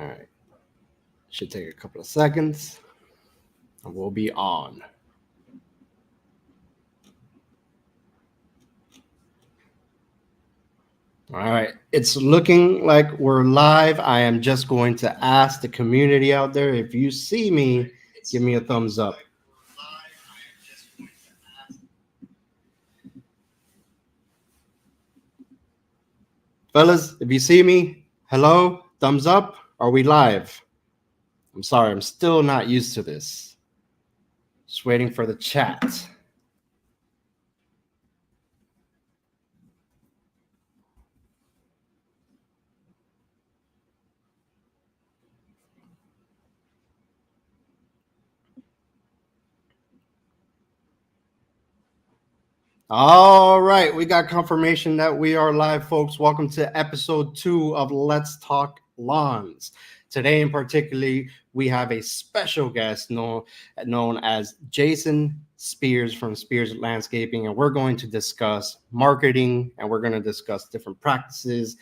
All right. Should take a couple of seconds and we'll be on. All right. It's looking like we're live. I am just going to ask the community out there, if you see me, give me a thumbs up. Fellas, if you see me, hello, thumbs up. Are we live? I'm sorry, I'm still not used to this. Just waiting for the chat. All right, we got confirmation that we are live, folks. Welcome to episode 2 of Let's Talk Lawns. Today, in particular, we have a special guest known as Jason Spears from Spears Landscaping, and we're going to discuss marketing and we're going to discuss different practices.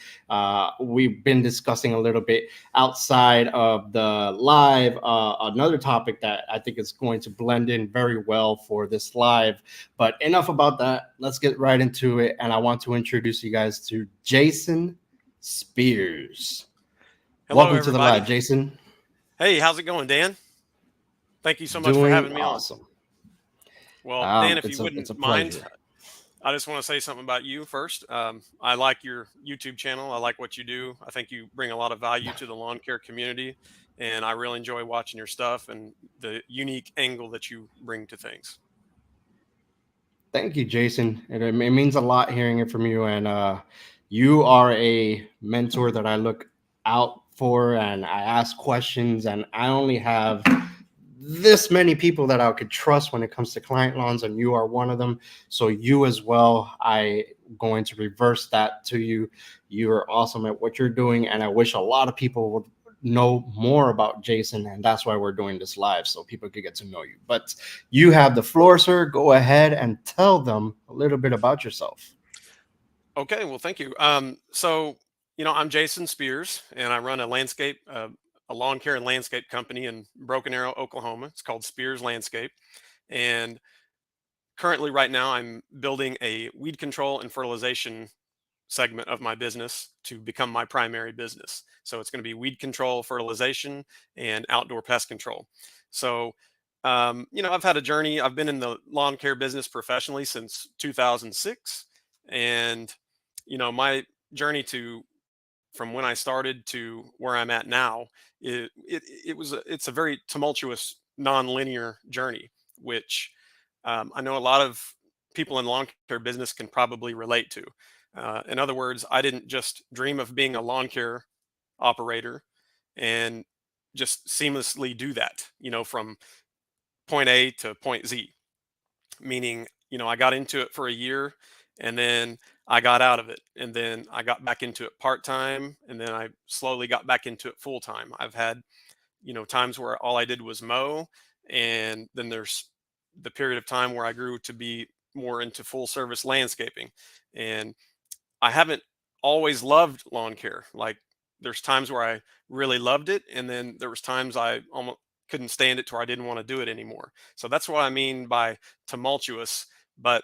We've been discussing a little bit outside of the live another topic that I think is going to blend in very well for this live. But enough about that. Let's get right into it. And I want to introduce you guys to Jason Spears. Hello, Welcome to the everybody. live, Jason. Hey, how's it going, Dan? Thank you so much for Doing having me on. awesome. Well, Dan, if you It's a wouldn't mind, pleasure. I just want to say something about you first. I like your YouTube channel. I like what you do. I think you bring a lot of value to the lawn care community, and I really enjoy watching your stuff and the unique angle that you bring to things. Thank you, Jason. It means a lot hearing it from you. And you are a mentor that I look out for, and I ask questions. And I only have this many people that I could trust when it comes to client lawns, and you are one of them. So you as well. I going to reverse that to you. You are awesome at what you're doing, and I wish a lot of people would know more about Jason, and that's why we're doing this live so people could get to know you. But you have the floor, sir. Go ahead and tell them a little bit about yourself. Okay, well, thank you. I'm Jason Spears, and I run a lawn care and landscape company in Broken Arrow, Oklahoma. It's called Spears Landscape, and currently right now I'm building a weed control and fertilization segment of my business to become my primary business. So it's going to be weed control, fertilization, and outdoor pest control. So I've had a journey. I've been in the lawn care business professionally since 2006, and my journey to from when I started to where I'm at now, it's a very tumultuous, non-linear journey, which I know a lot of people in lawn care business can probably relate to. In other words, I didn't just dream of being a lawn care operator and just seamlessly do that, from point A to point Z. Meaning, I got into it for a year and then I got out of it. And then I got back into it part time. And then I slowly got back into it full time. I've had, times where all I did was mow. And then there's the period of time where I grew to be more into full service landscaping. And I haven't always loved lawn care. Like there's times where I really loved it, and then there was times I almost couldn't stand it to where I didn't want to do it anymore. So that's what I mean by tumultuous. But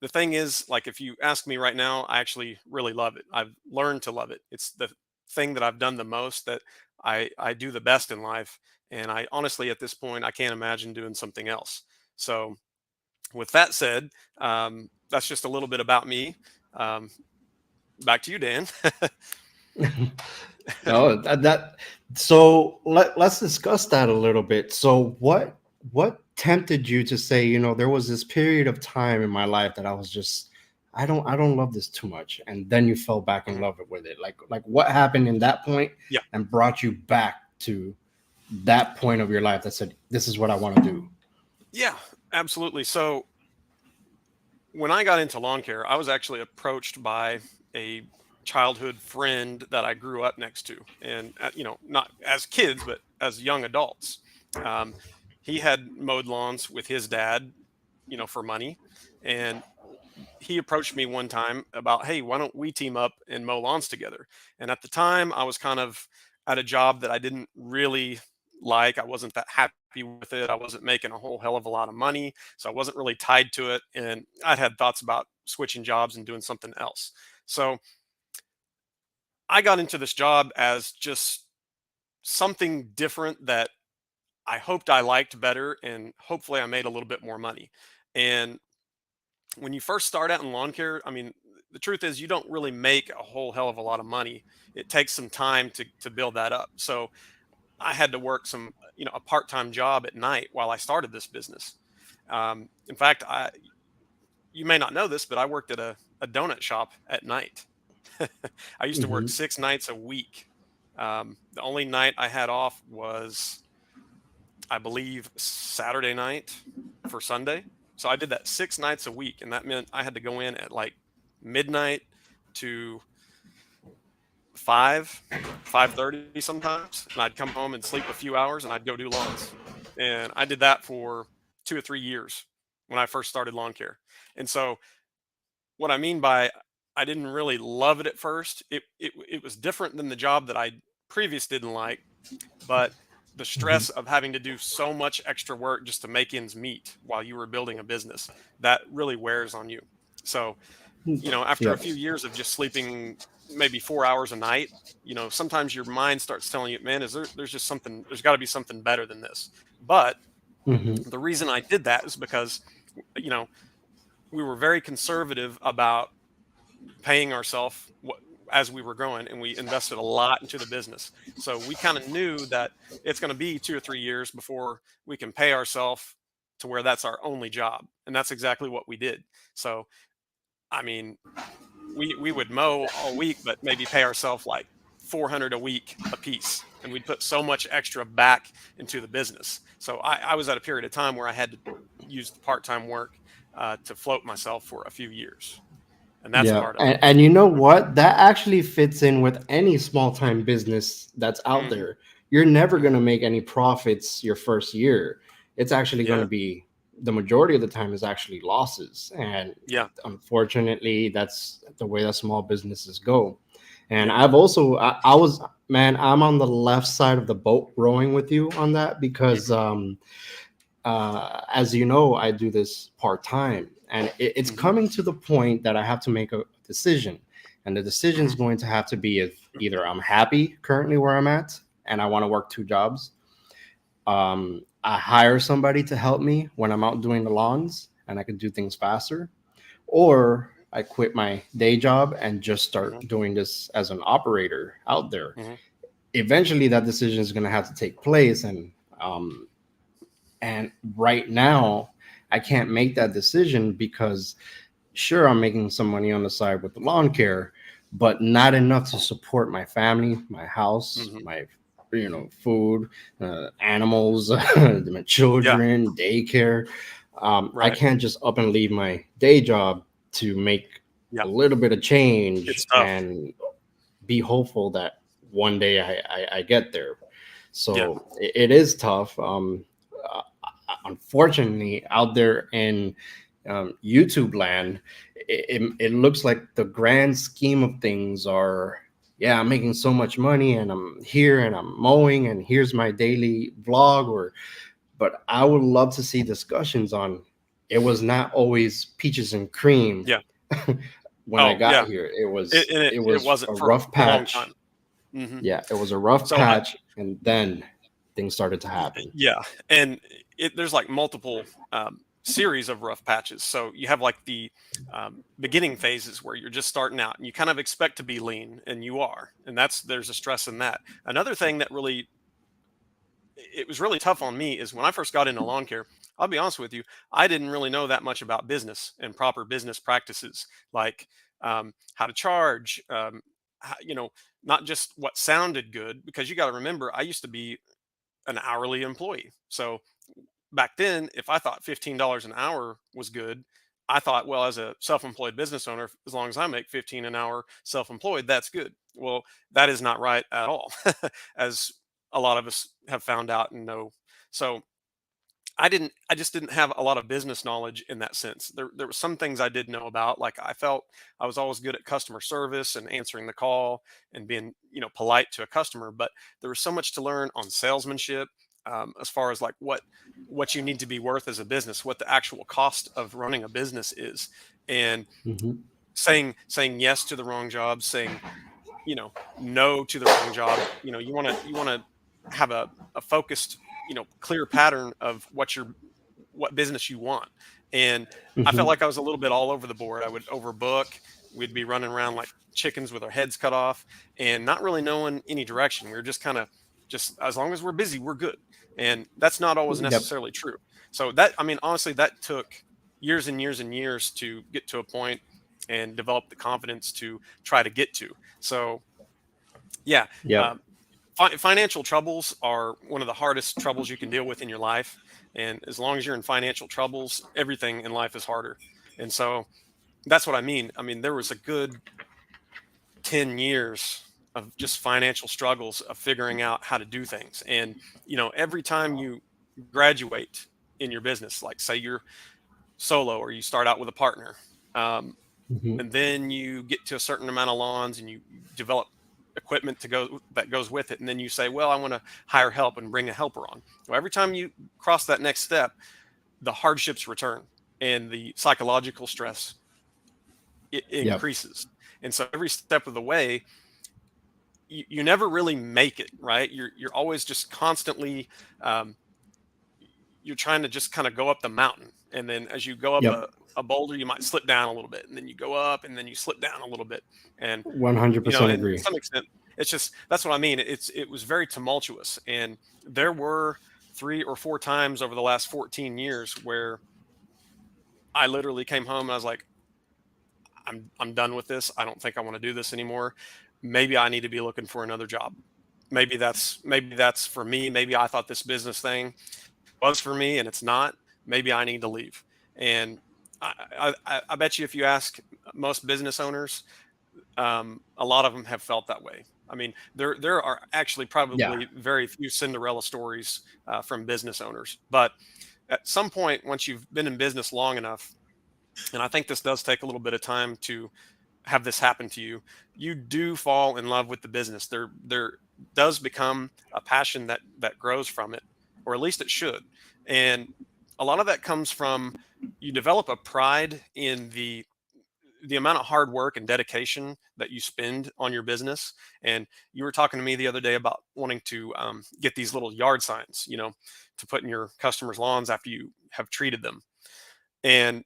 the thing is, like if you ask me right now, I actually really love it. I've learned to love it. It's the thing that I've done the most, that I do the best in life. And I honestly, at this point, I can't imagine doing something else. So with that said, that's just a little bit about me. Um, Back to you, Dan. No, that so let's discuss that a little bit. So what tempted you to say, there was this period of time in my life that I was just I don't love this too much, and then you fell back in Mhm. love with it. Like what happened in that point Yeah, and brought you back to that point of your life that said, this is what I want to do. yeah, absolutely. So when I got into lawn care, I was actually approached by a childhood friend that I grew up next to, and not as kids, but as young adults. Um, he had mowed lawns with his dad, for money, and he approached me one time about, hey, why don't we team up and mow lawns together? And at the time, I was kind of at a job that I didn't really like. I wasn't that happy with it. I wasn't making a whole hell of a lot of money. So I wasn't really tied to it. And I'd had thoughts about switching jobs and doing something else. So I got into this job as just something different that I hoped I liked better, and hopefully I made a little bit more money. And when you first start out in lawn care, I mean, the truth is you don't really make a whole hell of a lot of money. It takes some time to build that up. So I had to work a part-time job at night while I started this business. In fact, you may not know this, but I worked at a donut shop at night. I used to work Hmm. 6 nights a week. The only night I had off was, I believe, Saturday night for Sunday. So I did that 6 nights a week, and that meant I had to go in at like midnight to 5:30 sometimes, and I'd come home and sleep a few hours, and I'd go do lawns. And I did that for 2 or 3 years when I first started lawn care. And so what I mean by I didn't really love it at first, it was different than the job that I previous didn't like, but the Hmm. stress of having to do so much extra work just to make ends meet while you were building a business, that really wears on you. So, after a few Yes. years of just sleeping maybe 4 hours a night, sometimes your mind starts telling you, man, there's just something, there's got to be something better than this. But Hmm. the reason I did that is because, you know, we were very conservative about paying ourselves as we were growing, and we invested a lot into the business. So we kind of knew that it's going to be 2 or 3 years before we can pay ourselves to where that's our only job. And that's exactly what we did. So, I mean, we would mow all week, but maybe pay ourselves like 400 a week a piece. And we'd put so much extra back into the business. So I was at a period of time where I had to use the part-time work to float myself for a few years. And that's Yeah, part of it. and you know what? That actually fits in with any small time business that's out Hmm. there. You're never going Hmm. to make any profits your first year. It's actually going to Yeah. be the majority of the time is actually losses, and Yeah. unfortunately, that's the way that small businesses go. And Yeah. I've also, I was, man, I'm on the left side of the boat rowing with you on that because, Hmm. as you know, I do this part time, and it's Hmm. coming to the point that I have to make a decision, and the decision is Hmm. going to have to be if either I'm happy currently where I'm at and I want to work two jobs, I hire somebody to help me when I'm out doing the lawns and I can do things faster, or I quit my day job and just start Hmm. doing this as an operator out there. Hmm. Eventually, that decision is going to have to take place, um, and right now, I can't make that decision because sure, I'm making some money on the side with the lawn care, but not enough to support my family, my house, Hmm. my food, animals, my Yeah. children, daycare. I Right. can't just up and leave my day job to make Yeah. a little bit of change It's tough. and be hopeful that one day I get there. Yeah. So it is tough. Uh, Unfortunately, out there in YouTube land, it looks like the grand scheme of things are, yeah, I'm making so much money and I'm here and I'm mowing and here's my daily vlog. Or, but I would love to see discussions on it was not always peaches and cream Yeah. when I Oh, got yeah. here. It, and it, It it was a wasn't for rough a long time. patch. Hmm. Yeah, it was a rough So patch, and then things started to happen. yeah, and there's like multiple series of rough patches. So you have like the beginning phases where you're just starting out and you kind of expect to be lean, and you are, and there's a stress in that. Another thing that really it was really tough on me is when I first got into lawn care. I'll be honest with you, I didn't really know that much about business and proper business practices, like how to charge, not just what sounded good, because you got to remember, I used to be an hourly employee. So back then, if I thought $15 an hour was good, I thought, well, as a self-employed business owner, as long as I make 15 an hour self-employed, that's good. Well, that is not right at all, as a lot of us have found out and know. So I just didn't have a lot of business knowledge in that sense. There were some things I did know about. Like I felt I was always good at customer service and answering the call and being, polite to a customer, but there was so much to learn on salesmanship, as far as like what you need to be worth as a business, what the actual cost of running a business is, and Hmm. saying yes to the wrong job, saying, no to the wrong job. You want to have a focused, clear pattern of what business you want. And I felt Hmm. like I was a little bit all over the board. I would overbook. We'd be running around like chickens with our heads cut off and not really knowing any direction. We were just kind of, just as long as we're busy, we're good. And that's not always Yep. necessarily true. So that, I mean, honestly, that took years and years and years to get to a point and develop the confidence to try to get to. So yeah, Yep. um, financial troubles are one of the hardest troubles you can deal with in your life. And as long as you're in financial troubles, everything in life is harder. And so that's what I mean. I mean, there was a good 10 years of just financial struggles of figuring out how to do things. And, every time you graduate in your business, like say you're solo or you start out with a partner, um, Hmm. and then you get to a certain amount of lawns and you develop equipment to go that goes with it, and then you say, well, I want to hire help and bring a helper on. Well, every time you cross that next step, the hardships return and the psychological stress it Yep. increases. And so every step of the way, you never really make it right. You're always just constantly, um, you're trying to just kind of go up the mountain, and then as you go up Yep. a boulder, you might slip down a little bit, and then you go up and then you slip down a little bit. And 100% and to agree. some extent, it's just that's what I mean. It was very tumultuous, and there were 3 or 4 times over the last 14 years where I literally came home and I was like, I'm done with this. I don't think I want to do this anymore. Maybe I need to be looking for another job. Maybe that's for me. Maybe I thought this business thing was for me and it's not. Maybe I need to leave. And I bet you if you ask most business owners, a lot of them have felt that way. I mean, there are actually Yeah. probably very few Cinderella stories from business owners, but at some point, once you've been in business long enough, and I think this does take a little bit of time to have this happen to you, you do fall in love with the business. There does become a passion that grows from it, or at least it should. And a lot of that comes from you develop a pride in the amount of hard work and dedication that you spend on your business. And you were talking to me the other day about wanting to get these little yard signs, to put in your customers' lawns after you have treated them. And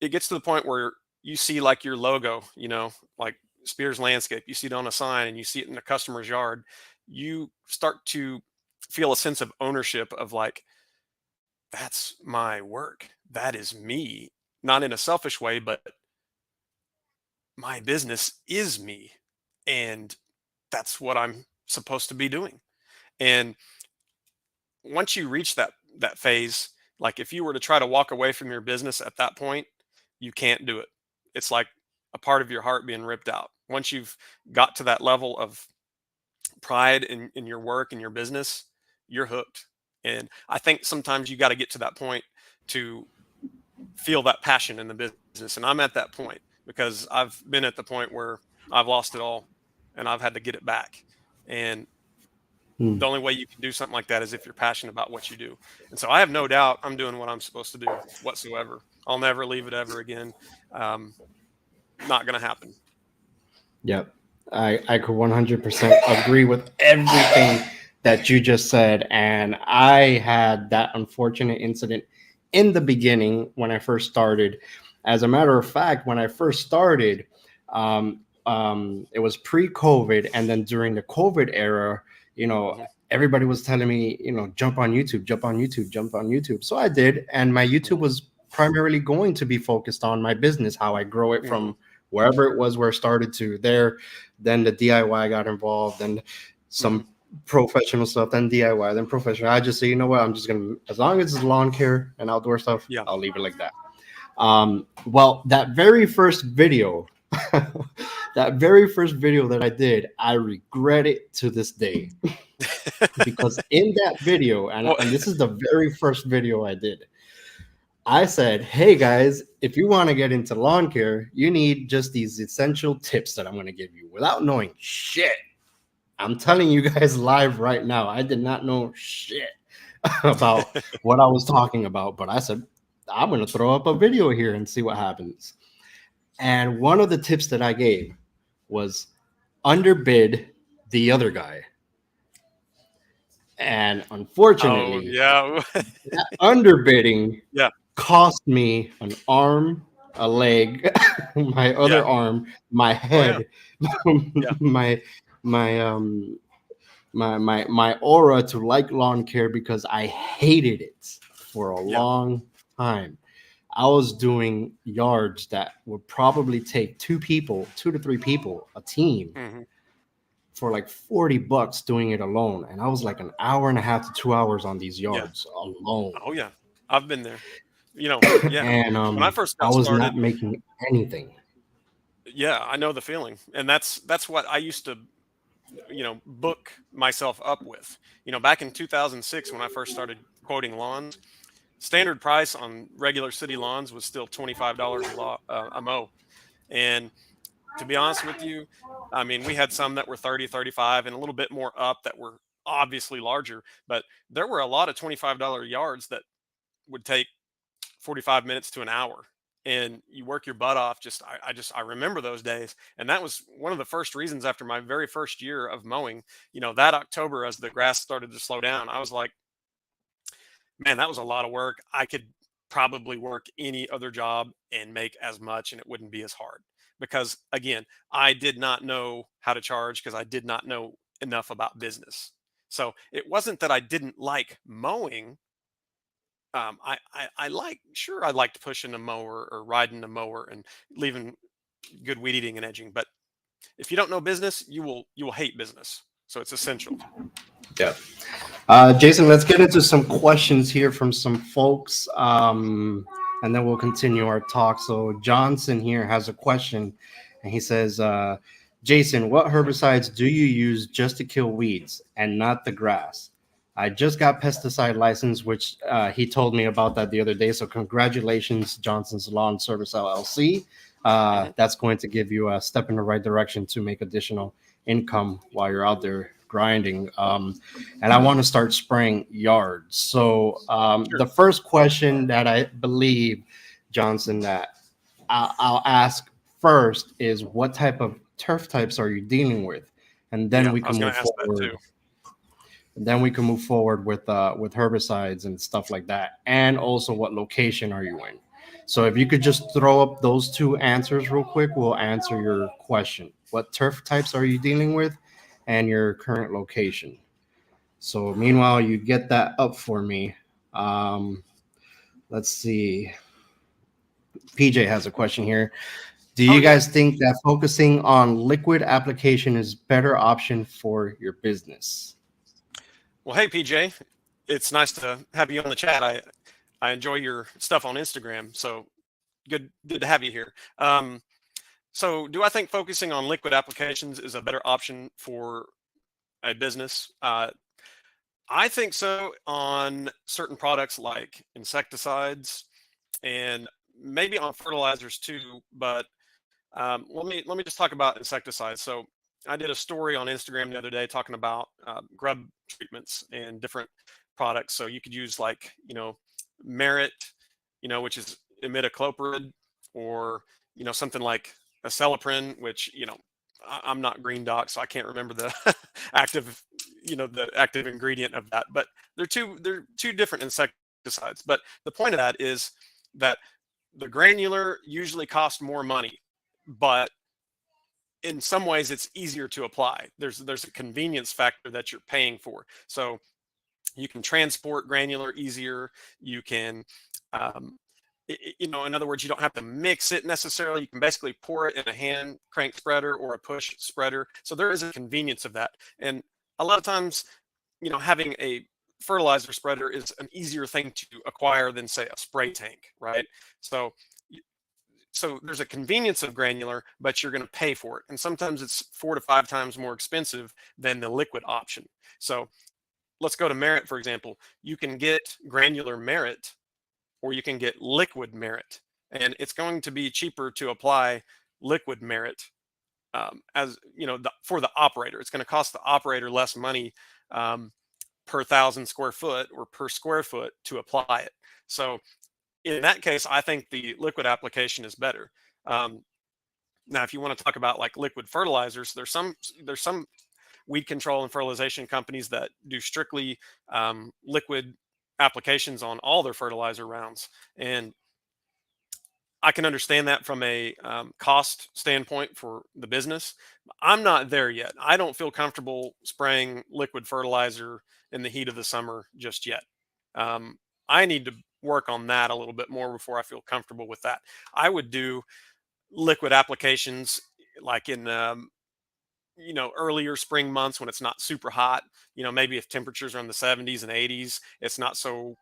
it gets to the point where you see like your logo, like Spears Landscape, you see it on a sign and you see it in a customer's yard. You start to feel a sense of ownership of like, that's my work. That is me. Not in a selfish way, but my business is me. And that's what I'm supposed to be doing. And once you reach that phase, like if you were to try to walk away from your business at that point, you can't do it. It's like a part of your heart being ripped out. Once you've got to that level of pride in your work and your business, you're hooked. And I think sometimes you got to get to that point to feel that passion in the business. And I'm at that point because I've been at the point where I've lost it all and I've had to get it back. And the Hmm. only way you can do something like that is if you're passionate about what you do. And so I have no doubt I'm doing what I'm supposed to do whatsoever. I'll never leave it ever again. Um, Not going to happen. Yep. I could 100% agree with everything that you just said. And I had that unfortunate incident in the beginning when I first started. As a matter of fact, when I first started, it was pre-COVID. And then during the COVID era, Hmm. everybody was telling me, jump on YouTube, jump on YouTube, jump on YouTube. So I did. And my YouTube Hmm. was primarily going to be focused on my business, how I grow it Hmm. from wherever it was where it started to there. Then the DIY got involved, and Hmm. some professional stuff, then DIY, then professional. I just say, you know what, I'm just gonna, as long as it's lawn care and outdoor stuff, Yeah. I'll leave it like that. Well, that very first video, that very first video that I did, I regret it to this day. because in that video, and, Well, and this is the very first video I did, I said, hey guys, if you want to get into lawn care, you need just these essential tips that I'm going to give you without knowing shit. I'm telling you guys live right now. I did not know shit about what I was talking about, but I said, I'm going to throw up a video here and see what happens. And one of the tips that I gave was underbid the other guy. And oh unfortunately, yeah, that underbidding yeah, cost me an arm, a leg, my yeah. other arm, my Oh yeah, head, yeah, my my my aura to like lawn care because I hated it for a yeah. long time. I was doing yards that would probably take two people, 2 to 3 people, a team Hmm. for like $40 doing it alone. And I was like an hour and a half to 2 hours on these Yeah. yards alone. Oh yeah. I've been there. Yeah. And When I first I got was started, not making anything. yeah, I know the feeling, and that's what I used to, book myself up with. Back in 2006 when I first started quoting lawns, standard price on regular city lawns was still $25 a mow. And to be honest with you, I mean, we had some that were 30, 35, and a little bit more up that were obviously larger, but there were a lot of $25 yards that would take 45 minutes to an hour, and you work your butt off. I remember those days, and that was one of the first reasons after my very first year of mowing, that October, as the grass started to slow down, I was like, man, that was a lot of work. I could probably work any other job and make as much, and it wouldn't be as hard, because again, I did not know how to charge because I did not know enough about business. So it wasn't that I didn't like mowing. I like, sure, I liked pushing a mower or riding a mower and leaving good weed eating and edging. But if you don't know business, you will hate business. So it's essential. Yeah. Jason, let's get into some questions here from some folks, and then we'll continue our talk. So Johnson here has a question, and he says, Jason, what herbicides do you use just to kill weeds and not the grass? I just got pesticide license, which he told me about that the other day. So congratulations, Johnson's Lawn Service LLC. Hmm. That's going to give you a step in the right direction to make additional income while you're out there grinding. And I want to start spraying yards. So Sure. the first question that I believe, Johnson, that I'll ask first is what type of turf types are you dealing with, and then Yeah, we I can was going move to ask that forward. too. Then we can move forward with herbicides and stuff like that, and also what location are you in. So if you could just throw up those two answers real quick, we'll answer your question. What turf types are you dealing with, and your current location? So meanwhile, you get that up for me. Um, let's see. PJ has a question here. Do Oh you yeah. guys think that focusing on liquid application is better option for your business? Well, hey PJ, it's nice to have you on the chat. I enjoy your stuff on Instagram. So good to have you here. So do I think focusing on liquid applications is a better option for a business? I think so on certain products like insecticides and maybe on fertilizers too. But let me just talk about insecticides. So I did a story on Instagram the other day talking about grub treatments and different products. So you could use like Merit, which is imidacloprid, or something like acelepryn, which I'm not green doc, so I can't remember the active the active ingredient of that. But they're two different insecticides. But the point of that is that the granular usually costs more money, but in some ways it's easier to apply. There's a convenience factor that you're paying for. So you can transport granular easier. You can um, in other words, you don't have to mix it necessarily. You can basically pour it in a hand crank spreader or a push spreader. So there is a convenience of that. And a lot of times, having a fertilizer spreader is an easier thing to acquire than say a spray tank, right? So So there's a convenience of granular, but you're going to pay for it. And sometimes it's 4 to 5 times more expensive than the liquid option. So let's go to Merit, for example. You can get granular Merit or you can get liquid Merit. And it's going to be cheaper to apply liquid Merit, as you know, for the operator. It's going to cost the operator less money, um, per 1,000 square foot or per square foot to apply it. So in that case, I think the liquid application is better. Um, Now, if you want to talk about like liquid fertilizers, there's some weed control and fertilization companies that do strictly liquid applications on all their fertilizer rounds, and I can understand that from a cost standpoint for the business. I'm not there yet. I don't feel comfortable spraying liquid fertilizer in the heat of the summer just yet. Um, I need to work on that a little bit more before I feel comfortable with that. I would do liquid applications like in earlier spring months when it's not super hot. Maybe if temperatures are in the 70s and 80s, it's not so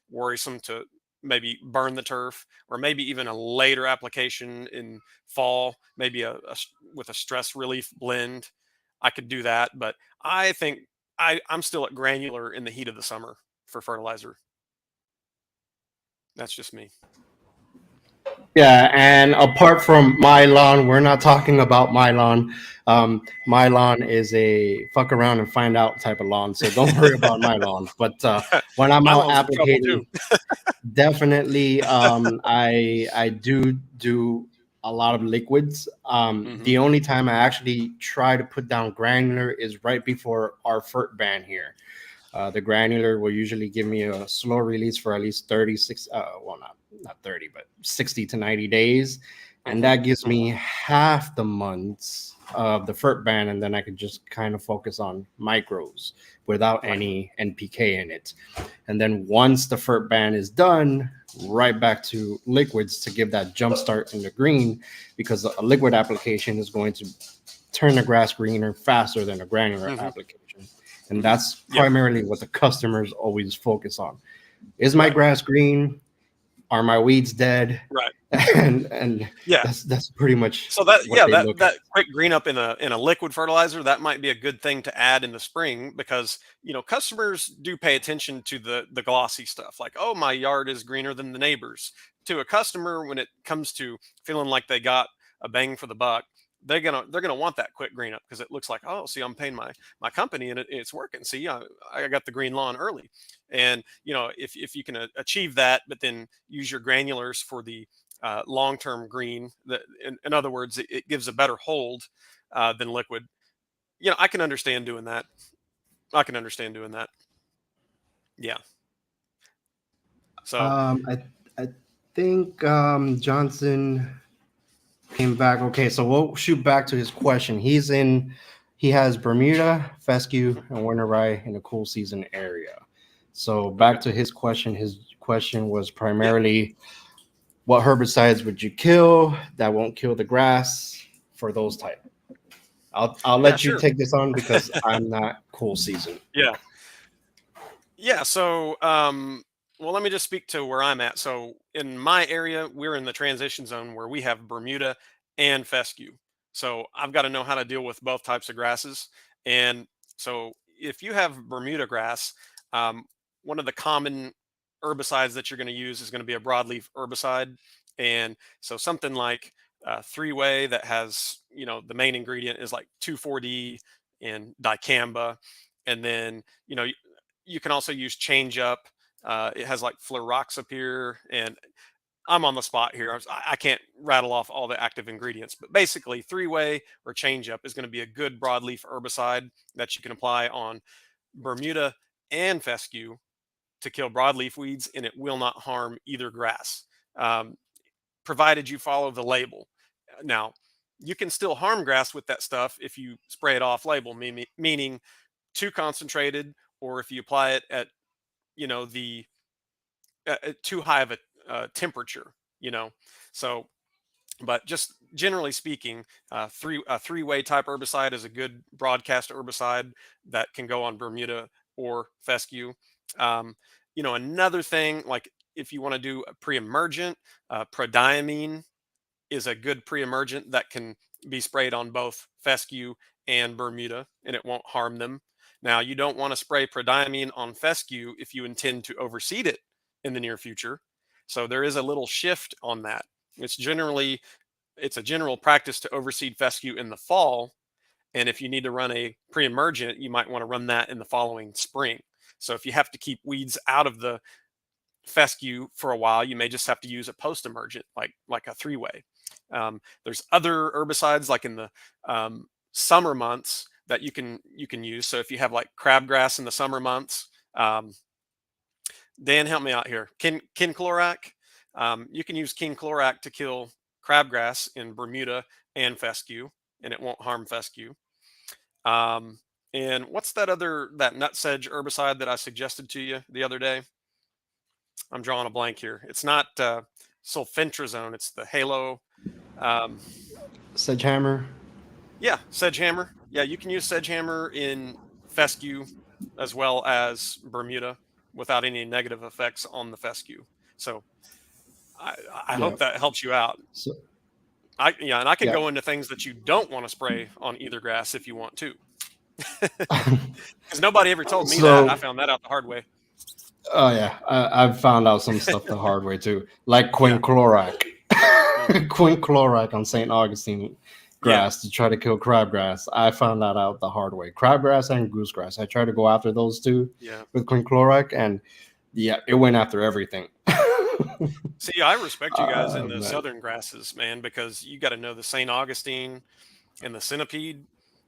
worrisome to maybe burn the turf, or maybe even a later application in fall, maybe with a stress relief blend. I could do that, but I think I'm still at granular in the heat of the summer for fertilizer. That's just me. Yeah, and apart from Mylon, we're not talking about Mylon. Mylon is a fuck around and find out type of lawn, so don't worry about Mylon. But when I'm out Nylon's in trouble too. applicating, definitely, I do a lot of liquids. Hmm. The only time I actually try to put down granular is right before our FERT ban here. The granular will usually give me a slow release for at least 36, well, not 30, but 60 to 90 days. And Hmm. that gives me half the months of the FERT ban. And then I can just kind of focus on micros without Right. any NPK in it. And then once the FERT ban is done, right back to liquids to give that jump start in the green, because a liquid application is going to turn the grass greener faster than a granular Hmm. application. And Hmm. that's Yep. primarily what the customers always focus on. Is my Right. grass green? Are my weeds dead? Right. And Yeah. that's pretty much So that what yeah, they that look at. that quick green up in a liquid fertilizer, that might be a good thing to add in the spring, because customers do pay attention to the glossy stuff, like, oh, my yard is greener than the neighbors. To a customer, when it comes to feeling like they got a bang for the buck, they're gonna want that quick green up, because it looks like, oh, see, I'm paying my company and it's working. See, I got the green lawn early. And if you can achieve that, but then use your granulars for the long-term green. In other words, it gives a better hold than liquid. I can understand doing that. I can understand doing that. Yeah. So I think Johnson came back. Okay, so we'll shoot back to his question. He has Bermuda, fescue, and winter rye in a cool season area. So okay. back to his question. His question was Yeah. primarily, what herbicides would you kill that won't kill the grass for those type? I'll Yeah. let you Sure. take this on because I'm not cool season. Yeah. Yeah. So, well, let me just speak to where I'm at. So, in my area, we're in the transition zone where we have Bermuda and fescue. So, I've got to know how to deal with both types of grasses. And so, if you have Bermuda grass, um, one of the common herbicides that you're going to use is going to be a broadleaf herbicide. And so, something like 3-way that has, the main ingredient is like 2,4-D and dicamba. And then, you can also use change up. It has like fluroxapyr, and I'm on the spot here. I can't rattle off all the active ingredients, but basically, 3-way or change up is going to be a good broadleaf herbicide that you can apply on Bermuda and fescue to kill broadleaf weeds, and it will not harm either grass, um, provided you follow the label. Now, you can still harm grass with that stuff if you spray it off label, meaning too concentrated, or if you apply it at the too high of a temperature. you know so, but just generally speaking, a 3-way type herbicide is a good broadcast herbicide that can go on Bermuda or fescue. Another thing, like if you want to do a pre-emergent, prodiamine is a good pre-emergent that can be sprayed on both fescue and Bermuda, and it won't harm them. Now, you don't want to spray prodiamine on fescue if you intend to overseed it in the near future. So there is a little shift on that. It's a general practice to overseed fescue in the fall, and if you need to run a pre-emergent, you might want to run that in the following spring. So if you have to keep weeds out of the fescue for a while, you may just have to use a post-emergent, like a three-way. There's other herbicides like in the summer months that you can use. So if you have like crabgrass in the summer months, Dan, help me out here. Quinclorac, you can use quinclorac to kill crabgrass in Bermuda and fescue, and it won't harm fescue. And what's that nut sedge herbicide that I suggested to you the other day? I'm drawing a blank here. It's not sulfentrazone. It's the Halo. Sedgehammer. Yeah, sedgehammer. Yeah, you can use sedgehammer in fescue as well as Bermuda without any negative effects on the fescue. So I hope that helps you out. So, and I can go into things that you don't want to spray on either grass if you want to. Because nobody ever told me that. I found that out the hard way. Oh yeah, I've found out some stuff the hard way too, like quinclorac. Quinclorac on St. Augustine grass to try to kill crabgrass. I found that out the hard way. Crabgrass and goosegrass. I tried to go after those two with quinclorac, and it went after everything. See, I respect you guys in the southern grasses, man, because you got to know the St. Augustine and the centipede.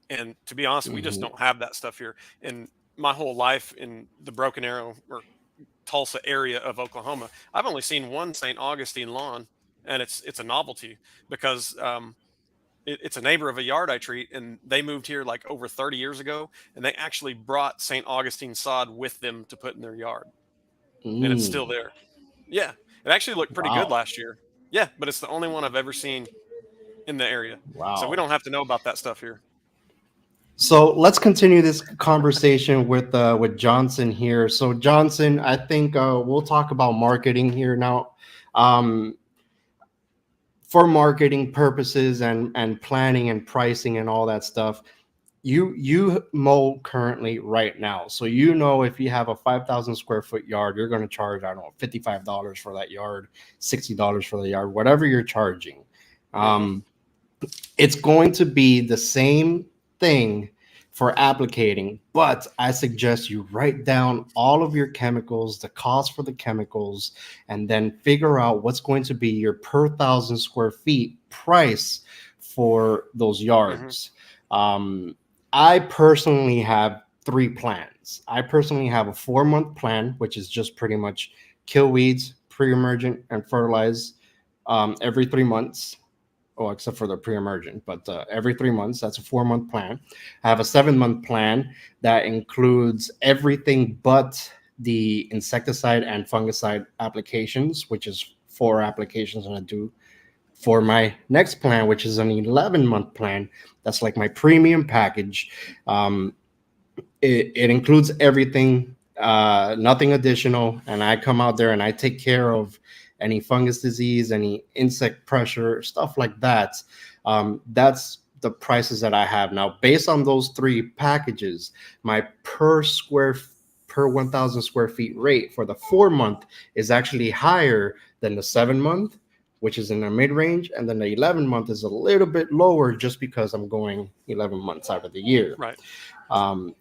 And to be honest, we just don't have that stuff here. And my whole life in the Broken Arrow or Tulsa area of Oklahoma, I've only seen one St. Augustine lawn, and it's a novelty because it's a neighbor of a yard I treat, and they moved here like over 30 years ago, and they actually brought St. Augustine sod with them to put in their yard, and it's still there. Yeah, it actually looked pretty good last year. Yeah, but it's the only one I've ever seen in the area. Wow. So we don't have to know about that stuff here. So let's continue this conversation with Johnson here. So Johnson, I think we'll talk about marketing here now. For marketing purposes and planning and pricing and all that stuff, you mow currently right now. So if you have a 5,000 square foot yard, you're going to charge, I don't know, $55 for that yard, $60 for the yard, whatever you're charging. It's going to be the same thing for applicating, but I suggest you write down all of your chemicals, the cost for the chemicals, and then figure out what's going to be your per 1,000 square feet price for those yards. I personally have 3 plans. I personally have a 4-month plan, which is just pretty much kill weeds, pre-emergent, and fertilize every 3 months. Except for the pre-emergent, but every 3 months. That's a 4-month plan. I have a 7-month plan that includes everything but the insecticide and fungicide applications, which is 4 applications I'm going to do for my next plan, which is an 11-month plan. That's like my premium package. It includes everything, nothing additional, and I come out there and I take care of any fungus disease, any insect pressure, stuff like that. That's the prices that I have now. Based on those 3 packages, my per 1,000 square feet rate for the 4-month is actually higher than the 7-month, which is in the mid-range, and then the 11-month is a little bit lower just because I'm going 11 months out of the year. Right. And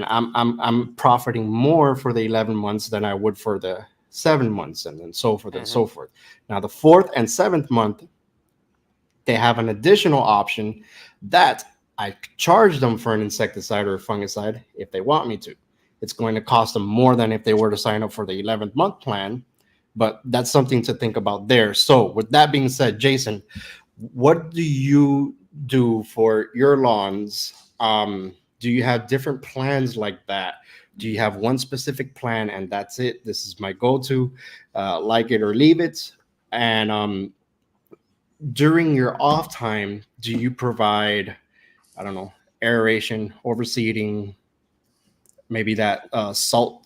I'm profiting more for the 11 months than I would for the 7 months, and then so forth and so forth. Now, the 4th and 7th month, they have an additional option that I charge them for an insecticide or a fungicide if they want me to. It's going to cost them more than if they were to sign up for the 11th month plan, but that's something to think about there. So with that being said, Jason, what do you do for your lawns? Do you have different plans like that? Do you have one specific plan and that's it? This is my go-to, like it or leave it. And during your off time, do you provide, I don't know, aeration, overseeding, maybe that salt,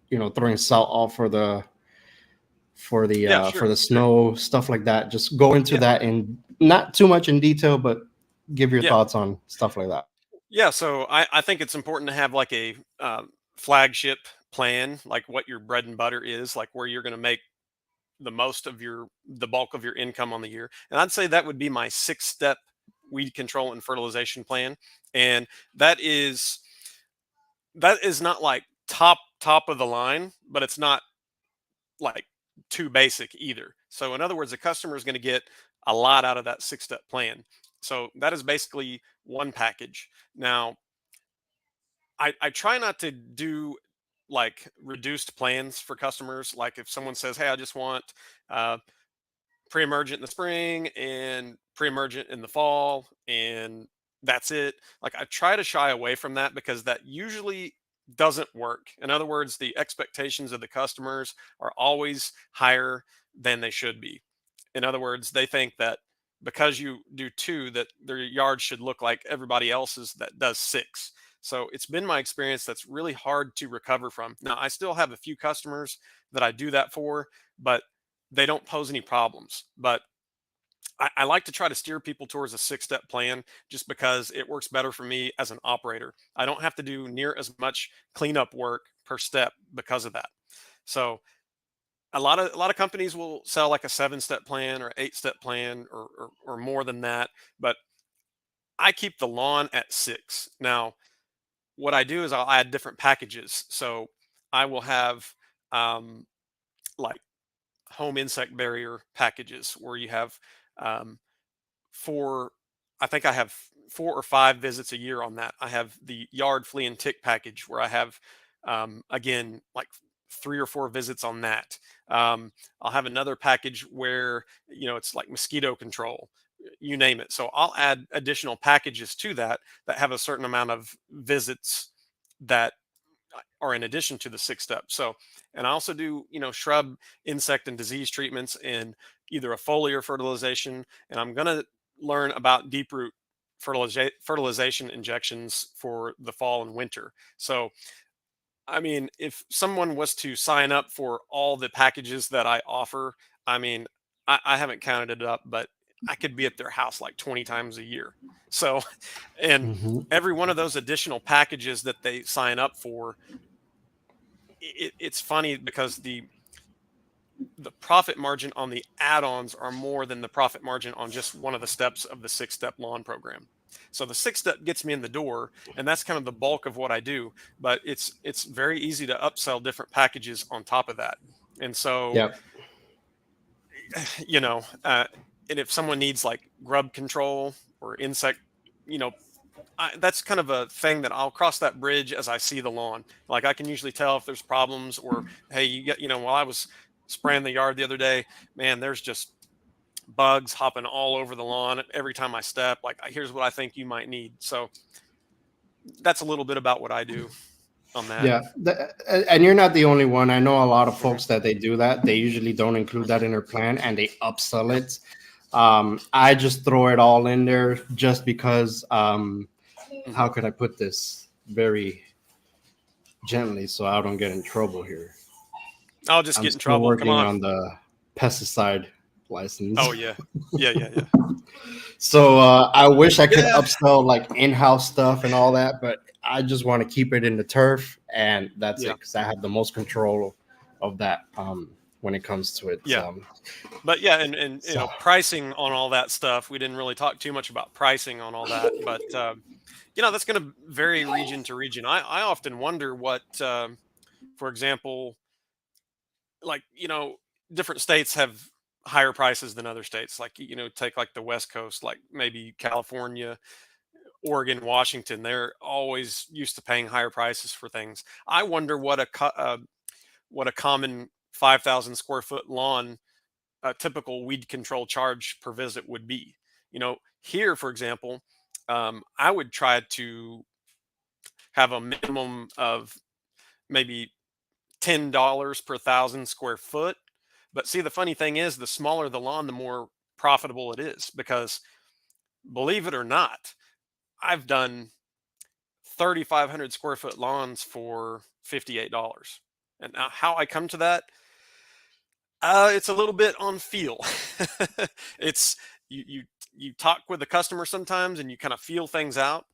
throwing salt off for the Yeah, for sure, the sure. snow stuff like that. Just go into Yeah, that in not too much in detail, but give your yeah, thoughts on stuff like that. yeah. So I think it's important to have like a flagship plan, like what your bread and butter is, like where you're going to make the bulk of your income on the year. And I'd say that would be my 6 step weed control and fertilization plan. And that is that is not like top of the line, but it's not like too basic either. So in other words, the customer is going to get a lot out of that 6 step plan. So that is basically one package. Now, I try not to do like reduced plans for customers. Like if someone says, "Hey, I just want uh, pre-emergent in the spring and pre-emergent in the fall and that's it." Like I try to shy away from that because that usually doesn't work. In other words, the expectations of the customers are always higher than they should be. In other words, they think that because you do two, that their yard should look like everybody else's that does six. So it's been my experience that's really hard to recover from. Now I still have a few customers that I do that for, but they don't pose any problems. But I like to try to steer people towards a 6 step plan just because it works better for me as an operator. I don't have to do near as much cleanup work per step because of that. So a lot of companies will sell like a 7 step plan or 8 step plan or more than that, but I keep the lawn at six. Now, what I do is I'll add different packages. So I will have um, like home insect barrier packages where you have um, four. I think I have 4 or 5 visits a year on that. I have the yard flea and tick package where I have again like 3 or 4 visits on that. I'll have another package where it's like mosquito control, you name it. So I'll add additional packages to that have a certain amount of visits that are in addition to the 6 step. So, and I also do, shrub, insect, and disease treatments in either a foliar fertilization, and I'm going to learn about deep root fertilization injections for the fall and winter. So, I mean, if someone was to sign up for all the packages that I offer, I mean, I haven't counted it up, but I could be at their house like 20 times a year. So, and Hmm. every one of those additional packages that they sign up for, it's funny because the profit margin on the add-ons are more than the profit margin on just one of the steps of the 6 step lawn program. So the 6 step gets me in the door, and that's kind of the bulk of what I do. But it's very easy to upsell different packages on top of that. And so Yep. you know, uh, and if someone needs like grub control or insect, you know, that's kind of a thing that I'll cross that bridge as I see the lawn. Like I can usually tell if there's problems or hey, while I was spraying the yard the other day, man, there's just bugs hopping all over the lawn every time I step. Like here's what I think you might need. So that's a little bit about what I do on that. Yeah, and you're not the only one. I know a lot of Hmm. folks that they do that. They usually don't include that Hmm. in their plan, and they upsell it. I just throw it all in there just because. Hmm. How could I put this very gently so I don't get in trouble here? I'll just I'm get in still trouble. Come working on. on the pesticide license. Oh yeah, yeah, yeah, yeah, So I wish I could yeah, upsell like in-house stuff and all that, but I just want to keep it in the turf, and that's yeah, it because I have the most control of that when it comes to it. yeah. But yeah, and So pricing on all that stuff. We didn't really talk too much about pricing on all that, but that's going to vary region to region. I often wonder what, for example, like different states have higher prices than other states. Like take like the West Coast, like maybe California, Oregon, Washington. They're always used to paying higher prices for things. I wonder what a common 5,000 square foot lawn a typical weed control charge per visit would be. Here, for example, I would try to have a minimum of maybe $10 per 1,000 square foot. But see, the funny thing is, the smaller the lawn, the more profitable it is because believe it or not, I've done 3,500 square foot lawns for $58. And now how I come to that, It's a little bit on feel. It's you talk with the customer sometimes, and you kind of feel things out.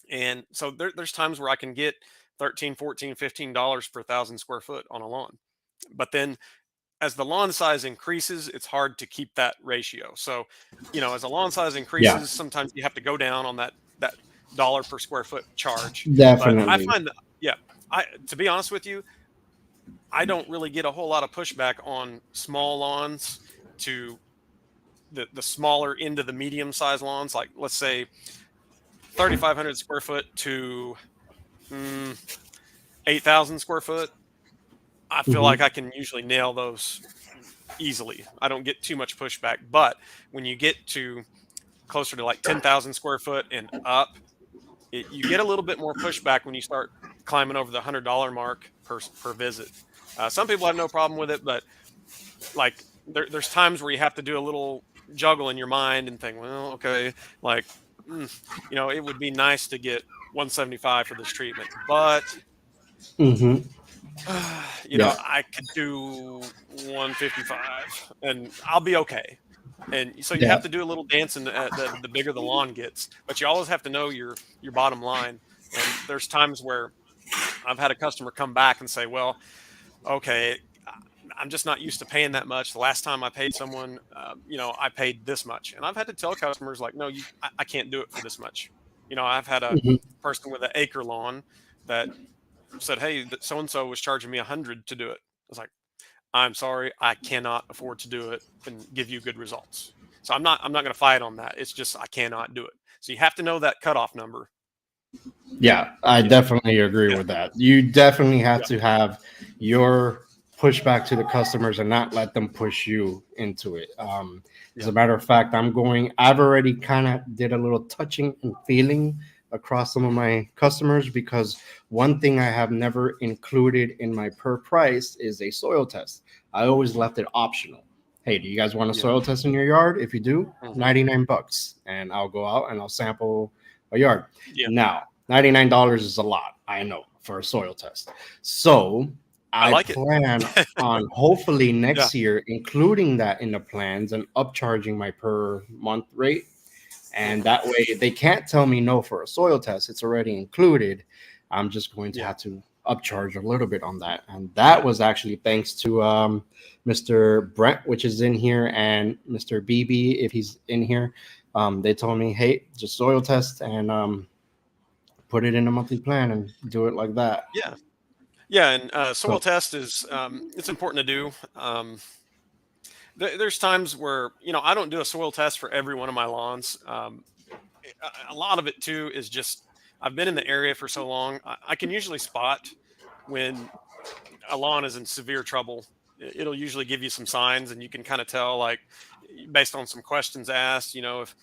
And so there's times where I can get 13, 14, $15 per 1,000 square foot on a lawn. But then as the lawn size increases, it's hard to keep that ratio. So, as the lawn size Yeah, increases, sometimes you have to go down on that dollar per square foot charge. But I definitely. find that, yeah, to be honest with you, I don't really get a whole lot of pushback on small lawns to the smaller into the medium size lawns. Like, let's say 3,500 square foot to mm, 8,000 square foot. I feel Hmm. like I can usually nail those easily. I don't get too much pushback. But when you get to closer to like 10,000 square foot and up, you get a little bit more pushback when you start climbing over the $100 mark per visit. Some people have no problem with it, but like there's times where you have to do a little juggle in your mind and think, well, okay, like, it would be nice to get 175 for this treatment, but Hmm. Yeah, I could do 155 and I'll be okay. And so you yeah. have to do a little dancing the bigger the lawn gets, but you always have to know your bottom line. And there's times where I've had a customer come back and say, well, okay, I'm just not used to paying that much. The last time I paid someone, I paid this much. And I've had to tell customers like, no, I can't do it for this much. I've had a Hmm. person with an acre lawn that said, hey, so and so was charging me 100 to do it. I was like, I'm sorry, I cannot afford to do it and give you good results. So I'm not going to fight on that. It's just I cannot do it. So you have to know that cutoff number. Yeah, I You know, definitely agree yeah, with that. You definitely have yeah, to have your pushback to the customers and not let them push you into it. As yeah, a matter of fact, I've already kind of did a little touching and feeling across some of hmm, my customers because one thing I have never included in my per price is a soil test. I always left it optional. Hey, do you guys want a yeah, soil test in your yard? If you do, hmm, 99 bucks. And I'll go out and I'll sample a yard. yeah. Now, $99 is a lot, I know, for a soil test. So I I like it. plan on hopefully Yeah, next year including that in the plans and upcharging my per month rate. And hmm, that way they can't tell me no for a soil test. It's already included. I'm just going to yeah, have to upcharge a little bit on that. And that yeah, was actually thanks to Mr. Brent, which is in here, and Mr. BB, if he's in here. They told me, hey, just soil test and put it in a monthly plan and do it like that. yeah, yeah. And soil So, test is it's important to do. There's times where I don't do a soil test for every one of my lawns. A lot of it too is just I've been in the area for so long. I can usually spot when a lawn is in severe trouble. It'll usually give you some signs, and you can kind of tell, like, based on some questions asked. If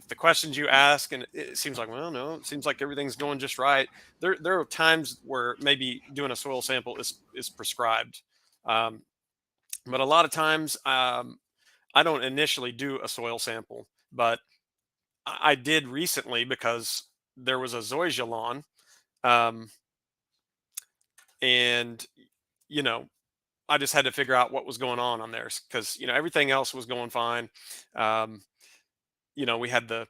the questions you ask, and it seems like, well, no, it seems like everything's going just right. There are times where maybe doing a soil sample is prescribed, um, but a lot of times I don't initially do a soil sample, but I did recently because there was a zoysia lawn, um, and you know I just had to figure out what was going on there because everything else was going fine. Um, we had the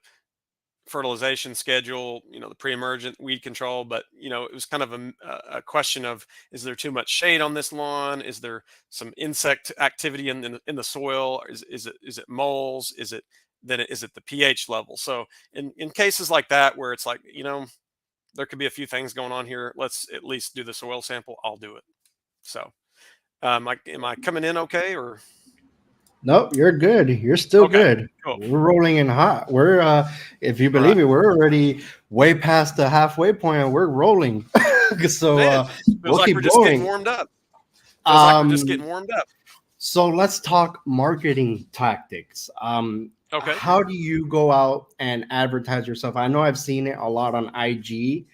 fertilization schedule, the pre-emergent weed control, but it was kind of a question of, is there too much shade on this lawn? Is there some insect activity in the soil? Is it moles? Is it the pH level? So in cases like that where it's like, there could be a few things going on here, let's at least do the soil sample. I'll do it. So am I coming in okay? Or nope, you're good. You're still okay, good. cool. We're rolling in hot. If you All right. believe it, we're already way past the halfway point and we're rolling. So Man, feels we'll like we're keep just getting going. warmed up. Feels like we're just getting Um, warmed up. so let's talk marketing tactics. Okay. How do you go out and advertise yourself? I know I've seen it a lot on IG,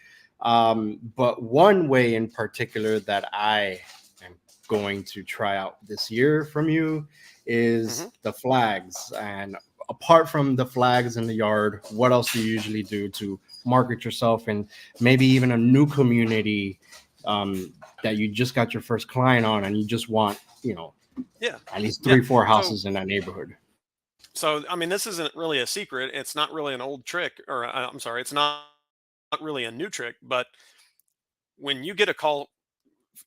but one way in particular that I am going to try out this year from you is Hmm. the flags. And apart from the flags in the yard, what else do you usually do to market yourself and maybe even a new community um, that you just got your first client on and you just want, Yeah. At least Yeah. 3, 4 So houses in that neighborhood. so I mean, this isn't really a secret. It's not really an old trick, or I'm sorry, it's not really a new trick. But when you get a call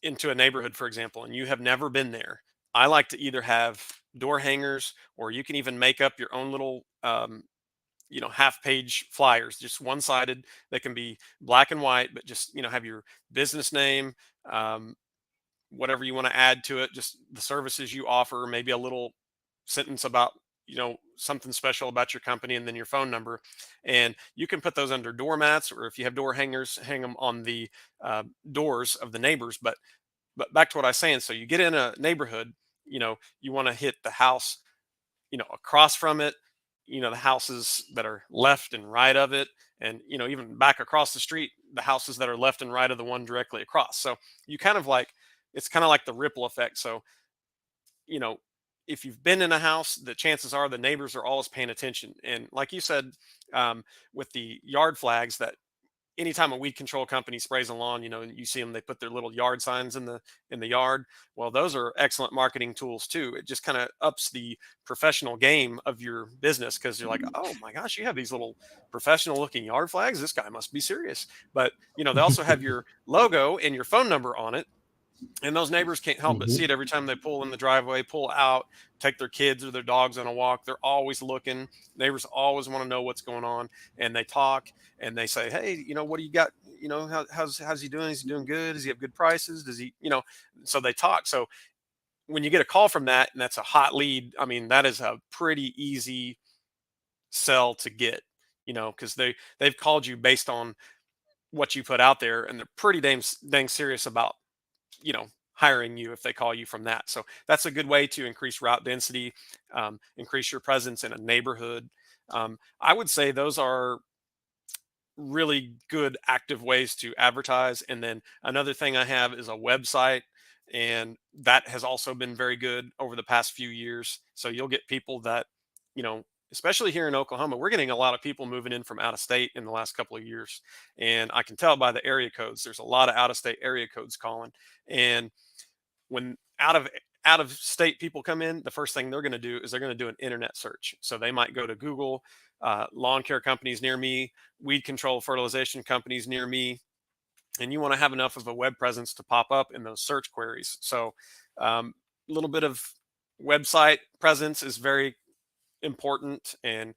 into a neighborhood, for example, and you have never been there, I like to either have door hangers, or you can even make up your own little half page flyers, just one sided. They can be black and white, but just have your business name, um, whatever you want to add to it, just the services you offer, maybe a little sentence about something special about your company, and then your phone number. And you can put those under doormats, or if you have door hangers, hang them on the doors of the neighbors. But back to what I was saying, so you get in a neighborhood, you want to hit the house across from it, the houses that are left and right of it, and even back across the street, the houses that are left and right of the one directly across. So you kind of like, it's kind of like the ripple effect. So you know if you've been in a house, the chances are the neighbors are always paying attention. And like you said, with the yard flags, that anytime a weed control company sprays a lawn, you see them, they put their little yard signs in the yard. Well, those are excellent marketing tools too. It just kind of ups the professional game of your business, because you're like, oh my gosh, you have these little professional looking yard flags. This guy must be serious. But they also have your logo and your phone number on it. And those neighbors can't help but see Mhm. it every time they pull in the driveway, pull out, take their kids or their dogs on a walk. They're always looking. Neighbors always want to know what's going on, and they talk and they say, "Hey, what do you got? How's he doing? Is he doing good? Does he have good prices? Does he, So they talk. So when you get a call from that, and that's a hot lead, I mean, that is a pretty easy sell to get. Because they've called you based on what you put out there, and they're pretty dang serious about hiring you if they call you from that. So that's a good way to increase route density, increase your presence in a neighborhood. I would say those are really good active ways to advertise. And then another thing I have is a website, and that has also been very good over the past few years. So you'll get people that, especially here in Oklahoma, we're getting a lot of people moving in from out of state in the last couple of years. And I can tell by the area codes, there's a lot of out of state area codes calling. And when out of state people come in, the first thing they're going to do is they're going to do an internet search. So they might go to Google, lawn care companies near me, weed control fertilization companies near me, and you want to have enough of a web presence to pop up in those search queries. So a little bit of website presence is very important, and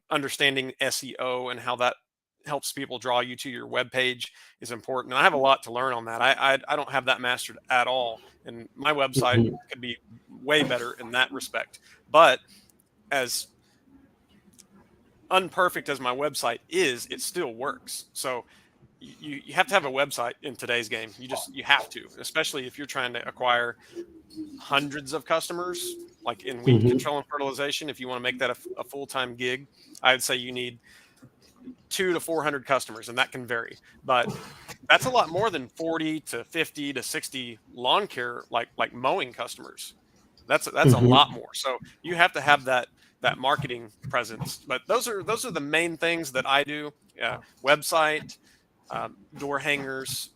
understanding SEO and how that helps people draw you to your web page is important. And I have a lot to learn on that. I don't have that mastered at all, and my website Mhm. could be way better in that respect. But as unperfect as my website is, it still works. So you have to have a website in today's game. You have to, especially if you're trying to acquire hundreds of customers, like in weed Mhm. control and fertilization. If you want to make that a full-time gig, I would say you need 200 to 400 customers, and that can vary. But that's a lot more than 40 to 50 to 60 lawn care, like mowing customers. That's a lot Mhm. more. So you have to have that marketing presence. But those are the main things that I do. Website, door hangers,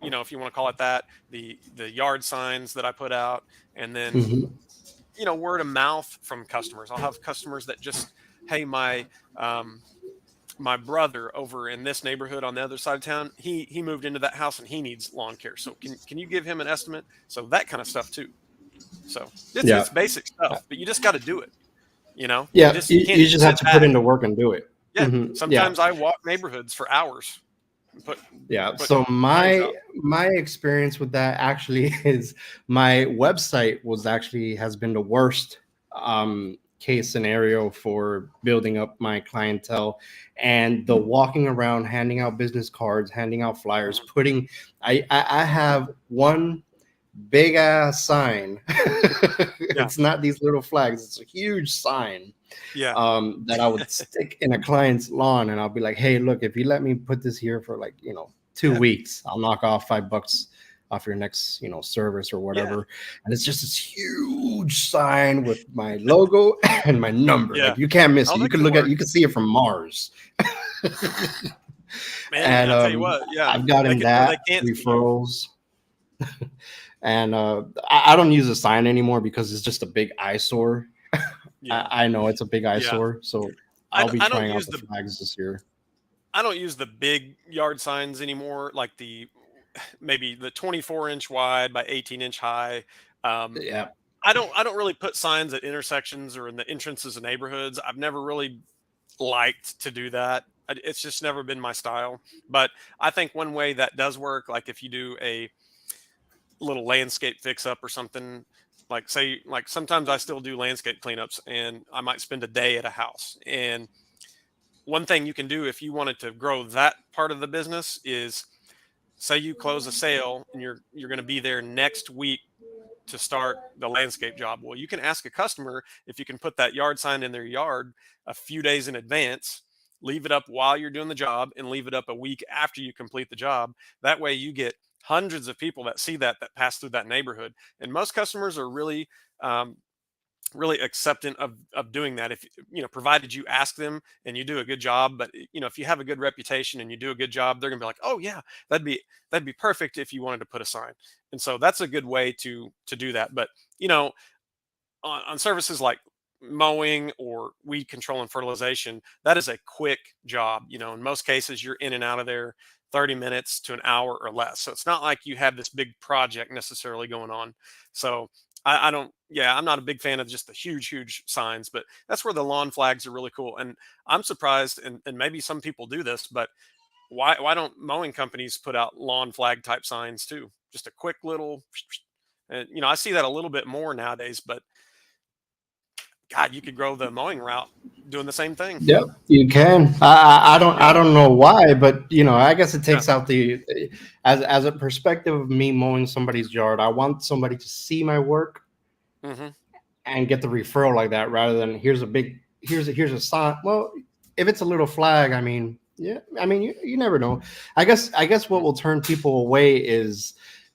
if you want to call it that, the yard signs that I put out, and then Mhm. word of mouth from customers. I'll have customers that just, hey, um, my brother over in this neighborhood on the other side of town, he moved into that house and he needs lawn care. So can you give him an estimate? So that kind of stuff too. So it's Yeah. basic stuff, but you just got to do it. You Yeah. just you You, can't you just just have sit to put back. in the work and do it. Yeah. Yeah. Sometimes I walk neighborhoods for hours and Yeah. put So signs out. my experience with that actually is my website has been the worst case scenario for building up my clientele, and the walking around, handing out business cards, handing out flyers, Mhm. putting I have one big ass sign. Yeah. It's not these little flags, it's a huge sign Yeah. that I would stick in a client's lawn, and I'll be like, "Hey, look, if you let me put this here for like 2 Yeah. weeks, I'll knock off $5 off your next service or Yeah. whatever." And it's just this huge sign with my logo and my number. Yeah. Like you can't miss Oh, it. that can work. You can see it from Mars. Man, And I tell you what, yeah, I've gotten they that can't see you. referrals. and I don't use a sign anymore because it's just a big eyesore. Yeah. I know it's a big Yeah. eyesore, so I'll be I don't trying out use the the flags this year. I don't use the big yard signs anymore, like the maybe the 24-inch wide by 18-inch high. Um, Yeah. I don't really put signs at intersections or in the entrances of neighborhoods. I've never really liked to do that. It's just never been my style. But I think one way that does work, like if you do a little landscape fix up or something, like say, like sometimes I still do landscape cleanups and I might spend a day at a house. And one thing you can do if you wanted to grow that part of the business is say you close a sale and you're going to be there next week to start the landscape job. Well, you can ask a customer if you can put that yard sign in their yard a few days in advance, leave it up while you're doing the job, and leave it up a week after you complete the job. That way, you get hundreds of people that see that pass through that neighborhood. And most customers are um, really acceptant of doing that, if provided you ask them and you do a good job. But if you have a good reputation and you do a good job, they're gonna be like, oh yeah, that'd be perfect if you wanted to put a sign. And so that's a good way to do that. But you know on services like mowing or weed control and fertilization, that is a quick job. In most cases you're in and out of there 30 minutes to an hour or less, so it's not like you have this big project necessarily going on. So I don't, yeah, I'm not a big fan of just the huge signs, but that's where the lawn flags are really cool. And I'm surprised, and maybe some people do this, but why don't mowing companies put out lawn flag type signs too? Just a quick little and I see that a little bit more nowadays. But God, you could grow the mowing route doing the same thing. Yep, you can. I Yeah. don't know why, but I guess it Yeah. takes out the as a perspective of me mowing somebody's yard. I want somebody to see my work Hmm. and get the referral like that, rather than here's a sign. Well, if it's a little flag, I mean, yeah, I mean, you never know. I guess what will turn people away is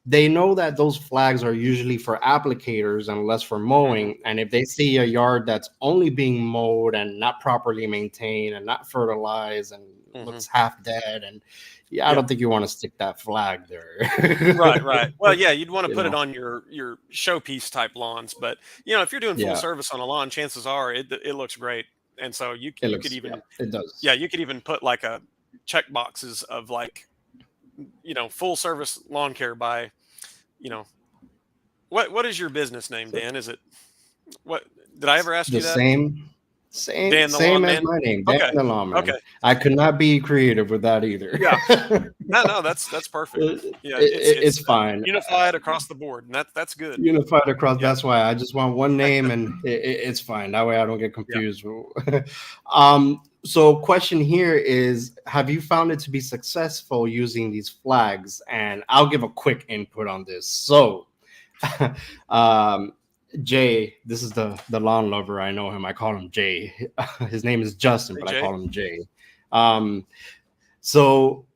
they know that those flags are usually for applicators and less for Hmm. mowing. And if they see a yard that's only being mowed and not properly maintained and not fertilized and Hmm. looks half dead, and yeah, I Yeah. don't think you want to stick that flag Right. there. Right. Well, yeah, you'd want to you put it know, on your showpiece type lawns, but if you're doing full yeah, service on a lawn, chances are it looks great. And so it you could looks, yeah, even, it yeah, does. you could even put like a check boxes of like full service lawn care by you know what is your business name, So, Dan? Is it what did I ever ask the you that? same Dan the Lawn same as Man. my name, Dan Okay. the Lawman. Okay. I could not be creative with that either. Yeah. No, no, that's perfect. Yeah, it's It's fine. unified across the board, and that's good. Unified across. Yeah. That's why I just want one name, and it's fine. That way I don't get Yeah. confused. So question here is: have you found it to be successful using these flags? And I'll give a quick input on this. So, um, Jay, this is the lawn lover. I know him. I call him Jay. His name is Justin, Hey, but I Jay. call him Jay. Um, so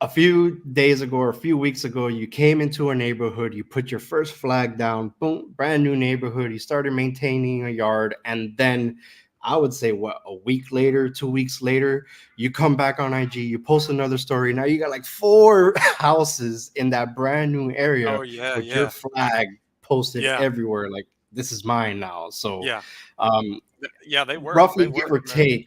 a few days ago or a few weeks ago, you came into a neighborhood, you put your first flag down, boom, brand new neighborhood, you started maintaining a yard, and then I would say what, a week later, 2 weeks later, you come back on IG, you post another story. Now you got like four houses in that brand new area Oh yeah, with your yeah, flag posted yeah, everywhere. Like, this is mine now. So yeah, um yeah. They work. They roughly give work, or man. take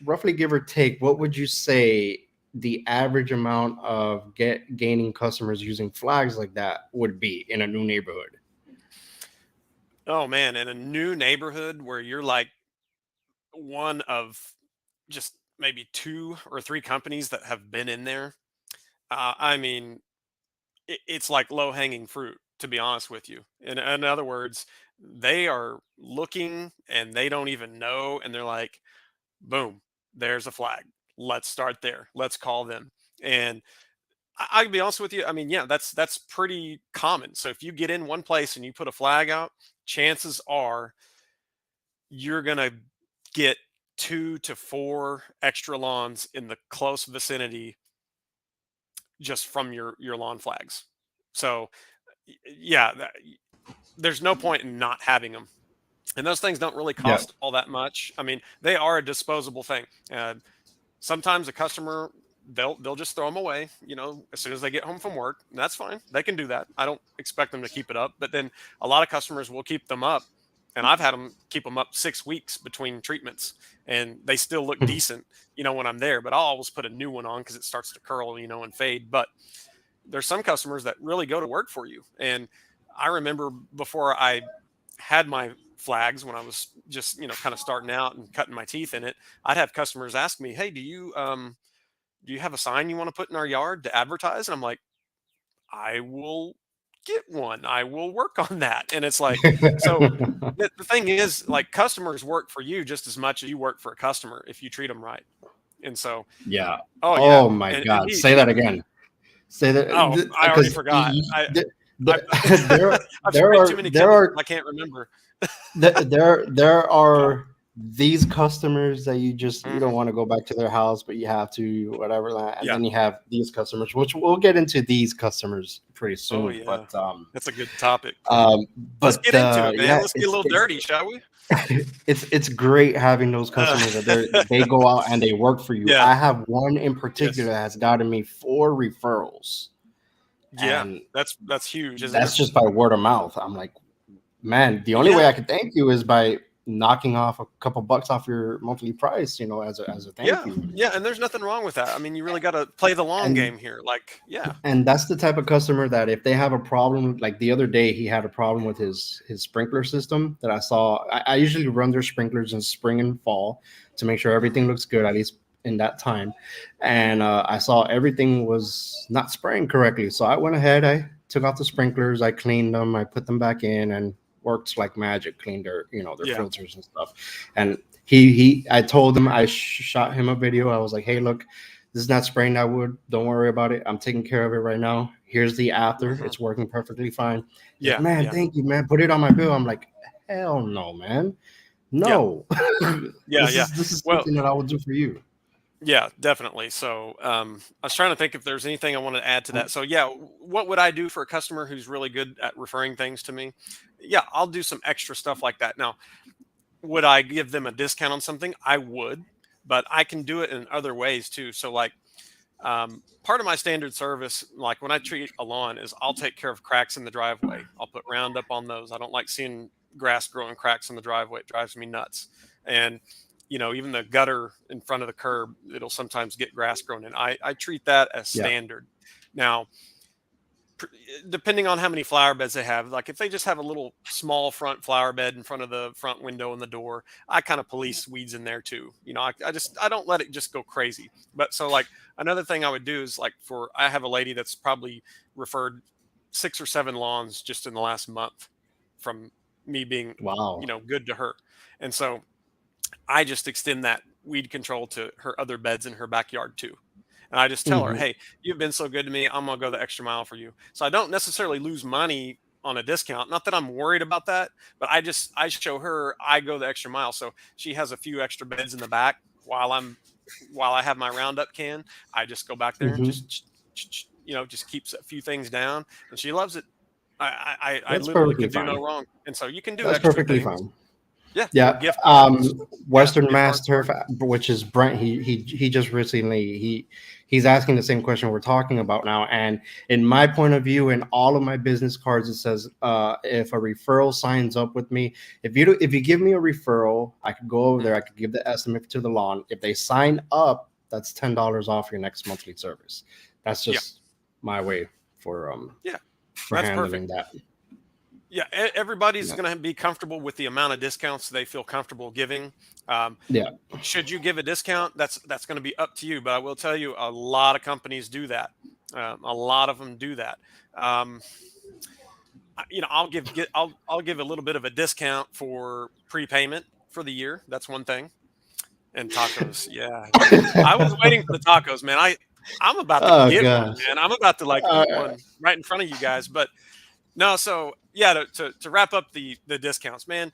roughly give or take, what would you say the average amount of gaining customers using flags like that would be in a new neighborhood? Oh man, in a new neighborhood where you're like one of just maybe two or three companies that have been in there. I mean, it's like low hanging fruit, to be honest with you. In other words, they are looking and they don't even know, and they're like, boom, there's a flag. Let's start there. Let's call them. And I'll be honest with you. I mean, yeah, that's pretty common. So if you get in one place and you put a flag out, chances are you're gonna get 2 to 4 extra lawns in the close vicinity just from your lawn flags. So yeah, there's no point in not having them. And those things don't really Yeah. cost all that much. I mean, they are a disposable thing. Sometimes a customer they'll just throw them away, as soon as they get home from work. And that's fine. They can do that. I don't expect them to keep it up. But then a lot of customers will keep them up, and I've had them keep them up 6 weeks between treatments, and they still look Mhm. decent, when I'm there. But I'll always put a new one on because it starts to curl, and fade. But there's some customers that really go to work for you. And I remember before I had my flags, when I was just, kind of starting out and cutting my teeth in it, I'd have customers ask me, "Hey, do you have a sign you want to put in our yard to advertise?" And I'm like, "I will get one. I will work on that." And it's like, so the thing is, like, customers work for you just as much as you work for a customer if you treat them right. And so, Yeah. oh yeah, Oh my and God. he, Say that again. Say oh, that I already because forgot. I there I've there sprayed too are many there chemicals. are I can't remember. there are these customers that you don't Mhm. want to go back to their house, but you have to, whatever. And Yeah. then you have these customers, which we'll get into these customers pretty Oh soon. yeah. But That's a good topic. um, Let's but get into it, man. yeah, Let's get a little dirty, shall we? it's great having those Uh, customers that they go out and they work for you. yeah. I have one in particular Yes. that has gotten me 4 referrals, Yeah. and That's huge, isn't it? that's just by word of mouth. I'm like, man, the only way Yeah. I could thank you is by knocking off a couple bucks off your monthly price, as a thank Yeah. you. Yeah. And there's nothing wrong with that. I mean, you really got to play the long And game here. Like, yeah. and that's the type of customer that if they have a problem, like the other day he had a problem with his sprinkler system that I saw. I usually run their sprinklers in spring and fall to make sure everything Mhm. looks good, at least in that time. And I saw everything was not spraying correctly, so I went ahead, I took off the sprinklers, I cleaned them, I put them back in, and worked like magic, cleaned their Yeah. filters and stuff. And he I told him, I shot him a video. I was like, hey, look, this is not spraying that wood. Don't worry about it. I'm taking care of it right now. Here's the after. Mhm. It's working perfectly fine. He's like, Yeah. man, Yeah. thank you, man. Put it on my bill. I'm like, hell no, man. Yeah. No. Yeah. this Yeah. is this is Well, something that I would do for you. yeah, definitely. So, I was trying to think if there's anything I wanted to add to that. So, yeah, what would I do for a customer who's really good at referring things to me? Yeah, I'll do some extra stuff like that. Now, would I give them a discount on something? I would, but I can do it in other ways too. So, like, part of my standard service, like when I treat a lawn, is I'll take care of cracks in the driveway. I'll put Roundup on those. I don't like seeing grass growing cracks in the driveway. It drives me nuts. And even the gutter in front of the curb, it'll sometimes get grass grown in. I treat that as Yeah. standard. Now, pr- depending on how many flower beds they have, like if they just have a little small front flower bed in front of the front window and the door, I kind of police weeds in there too. I don't let it just go crazy. But so, like, another thing I would do is, like, I have a lady that's probably referred 6 or 7 lawns just in the last month from me being, Wow. good to her. And so I just extend that weed control to her other beds in her backyard too. And I just tell her, Mhm. "Hey, you've been so good to me. I'm gonna go the extra mile for you." So I don't necessarily lose money on a discount. Not that I'm worried about that, but I show her I go the extra mile. So she has a few extra beds in the back while I have my Roundup can. I just go back there and Mhm. just just keeps a few things down, and she loves it. I That's literally perfectly can do no fine. wrong. And so you can do That's extra perfectly things. fine. Yeah, or Yeah, gift cards. Yeah, Western gift Mass cards Turf, work. which is Brent. He just recently he's asking the same question we're talking about now. And in my point of view, in all of my business cards, it says if a referral signs up with me, if you give me a referral, I could go over there. I Mhm. could give the estimate to the lawn. If they sign up, that's $10 off your next monthly service. That's Yeah, just my way for yeah, for that's perfect. handling that. Yeah, everybody's Yeah, going to be comfortable with the amount of discounts they feel comfortable giving. Um, yeah. should you give a discount? That's going to be up to you. But I will tell you, a lot of companies do that. A lot of them do that. Um, I'll give a little bit of a discount for prepayment for the year. That's one thing. And tacos, yeah. I was waiting for the tacos, man. I'm about to Oh get one, gosh. man. I'm about to, like, Uh, eat one right in front of you guys. But no, so yeah, to wrap up the discounts, man.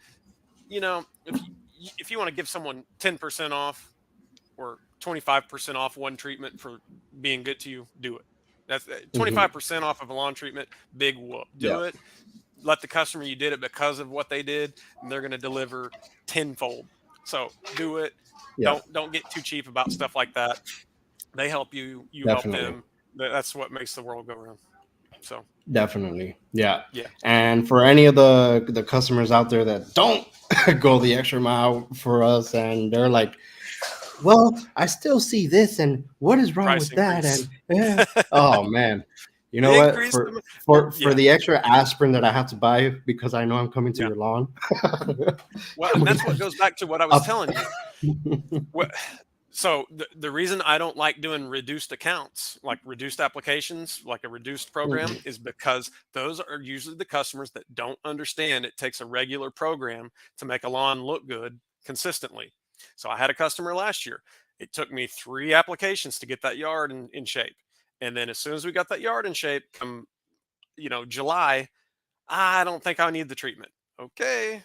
If you want to give someone 10% off or 25% off one treatment for being good to you, do it. That's mhm. 25% off of a lawn treatment. Big whoop. Yeah, Do it. Let the customer you did it because of what they did, and they're going to deliver tenfold. So do it. yeah. Don't get too cheap about stuff like that. They help you, you help Definitely. them. That's what makes the world go round. So Definitely. Yeah. yeah, And for any of the customers out there that don't go the extra mile for us and they're like, well, I still see this and what is wrong price with that? increase. And oh man. You know what? Increase For them. for Yeah, the extra aspirin that I have to buy because I know I'm coming to yeah. your lawn. Well, I'm and gonna that's what get goes back to what I was up. telling you. What so the reason I don't like doing reduced accounts, like reduced applications, like a reduced program, Mhm. is because those are usually the customers that don't understand it takes a regular program to make a lawn look good consistently. So I had a customer last year. It took me 3 applications to get that yard in shape. And then as soon as we got that yard in shape, come July, I don't think I need the treatment. Okay,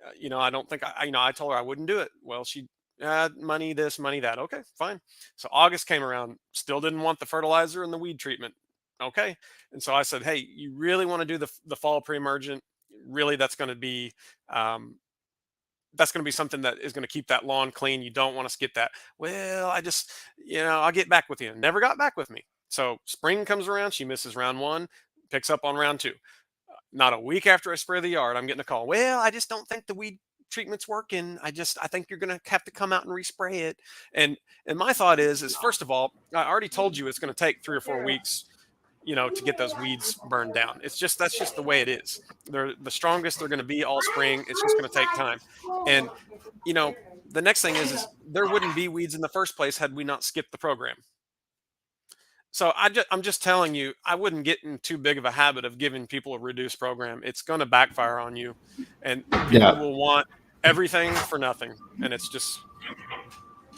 I don't think I told her I wouldn't do it. Well, she, money this, money that. Okay, fine. So August came around, still didn't want the fertilizer and the weed treatment. Okay. And so I said, hey, you really want to do the fall pre-emergent? Really, um, that's going to be something that is going to keep that lawn clean. You don't want to skip that. Well, I just, I'll get back with you. Never got back with me. So spring comes around, she misses round one, picks up on round two. Not a week after I spray the yard, I'm getting a call. Well, I just don't think the weed treatment's working. I think you're gonna have to come out and respray it. And my thought is first of all, I already told you it's gonna take 3 or 4 weeks, to get those weeds burned down. That's just the way it is. They're the strongest they're gonna be all spring. It's just gonna take time. And you know, the next thing is there wouldn't be weeds in the first place had we not skipped the program. So I'm just telling you, I wouldn't get in too big of a habit of giving people a reduced program. It's going to backfire on you, and people Yeah. will want everything for nothing, and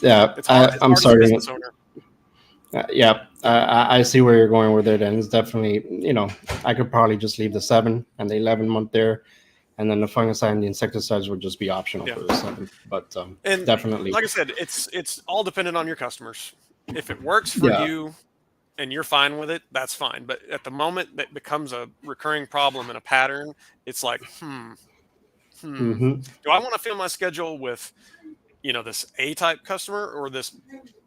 Yeah. it's hard. It's I'm hard as a sorry. business owner. Yeah, I see where you're going with it, and it's definitely, I could probably just leave the 7 and the 11 month there, and then the fungicide and the insecticides would just be optional Yeah, for the 7. But and definitely, like I said, it's all dependent on your customers. If it works for yeah. you and you're fine with it, that's fine. But at the moment that becomes a recurring problem and a pattern, it's like, hmm, Hmm. do I want to fill my schedule with this A type customer or this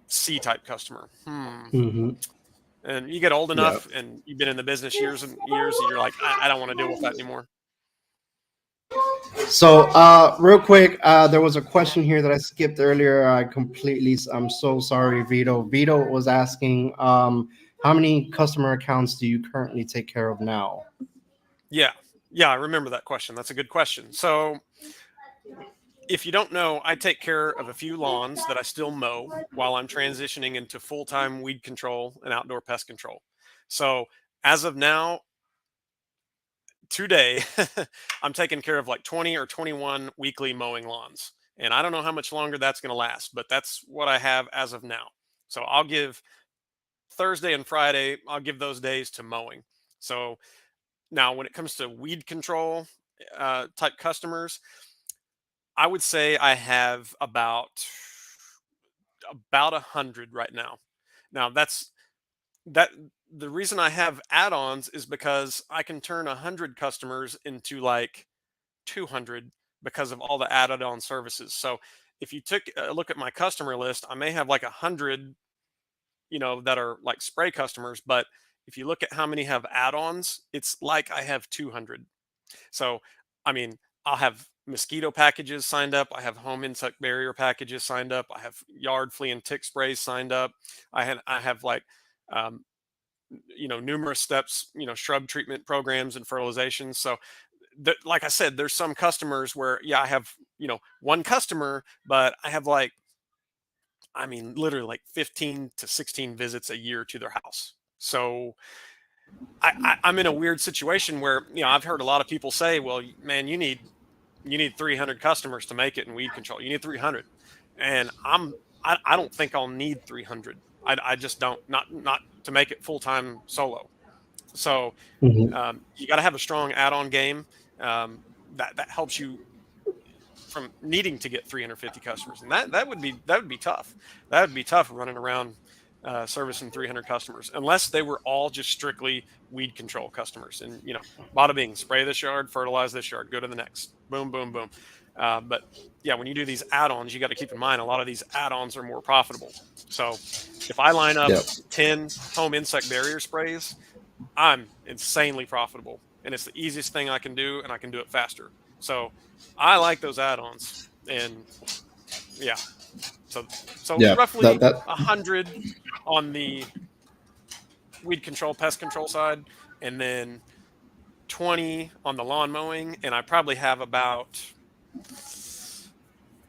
C type customer? Hmm. And you get old Yeah. enough and you've been in the business years and years, and you're like, I don't want to deal with that anymore. So, real quick, there was a question here that I skipped earlier. I'm so sorry, Vito. Vito was asking, how many customer accounts do you currently take care of now? Yeah. Yeah. I remember that question. That's a good question. So if you don't know, I take care of a few lawns that I still mow while I'm transitioning into full time weed control and outdoor pest control. So as of now, today, I'm taking care of like 20 or 21 weekly mowing lawns. And I don't know how much longer that's going to last, but that's what I have as of now. So I'll give Thursday and Friday, I'll give those days to mowing. So now when it comes to weed control type customers, I would say I have about 100 right now. Now that the reason I have add-ons is because I can turn 100 customers into like 200 because of all the added on services. So if you took a look at my customer list, I may have like 100, that are like spray customers, but if you look at how many have add-ons, it's like I have 200. So, I mean, I'll have mosquito packages signed up. I have home insect barrier packages signed up. I have yard flea and tick sprays signed up. I have like um, numerous steps, shrub treatment programs and fertilizations. So like I said, there's some customers where, yeah, I have, one customer, but I have like, I mean, literally like 15 to 16 visits a year to their house. So I'm in a weird situation where, I've heard a lot of people say, well, man, you need 300 customers to make it in weed control. You need 300. And I don't think I'll need 300. I just don't, not to make it full-time solo. So Hmm. you got to have a strong add-on game that helps you from needing to get 350 customers, and that would be tough. That would be tough running around servicing 300 customers unless they were all just strictly weed control customers. And bada bing, spray this yard, fertilize this yard, go to the next, boom, boom, boom. But yeah, when you do these add-ons, you got to keep in mind a lot of these add-ons are more profitable. So If I line up Yep. 10 home insect barrier sprays, I'm insanely profitable, and it's the easiest thing I can do, and I can do it faster. So I like those add-ons, and yeah, so Yeah. That roughly that 100 on the weed control, pest control side, and then 20 on the lawn mowing, and I probably have about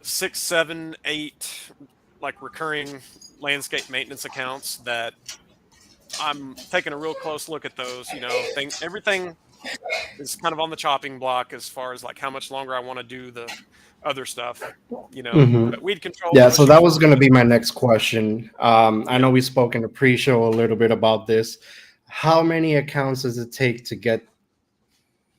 6, 7, 8 like recurring landscape maintenance accounts that I'm taking a real close look at those. Everything is kind of on the chopping block as far as like how much longer I want to do the other stuff. Mhm. But weed control, Yeah, no so issues that was going to be whatsoever. my next question. I Yeah. know we spoke in the pre-show a little bit about this. How many accounts does it take to get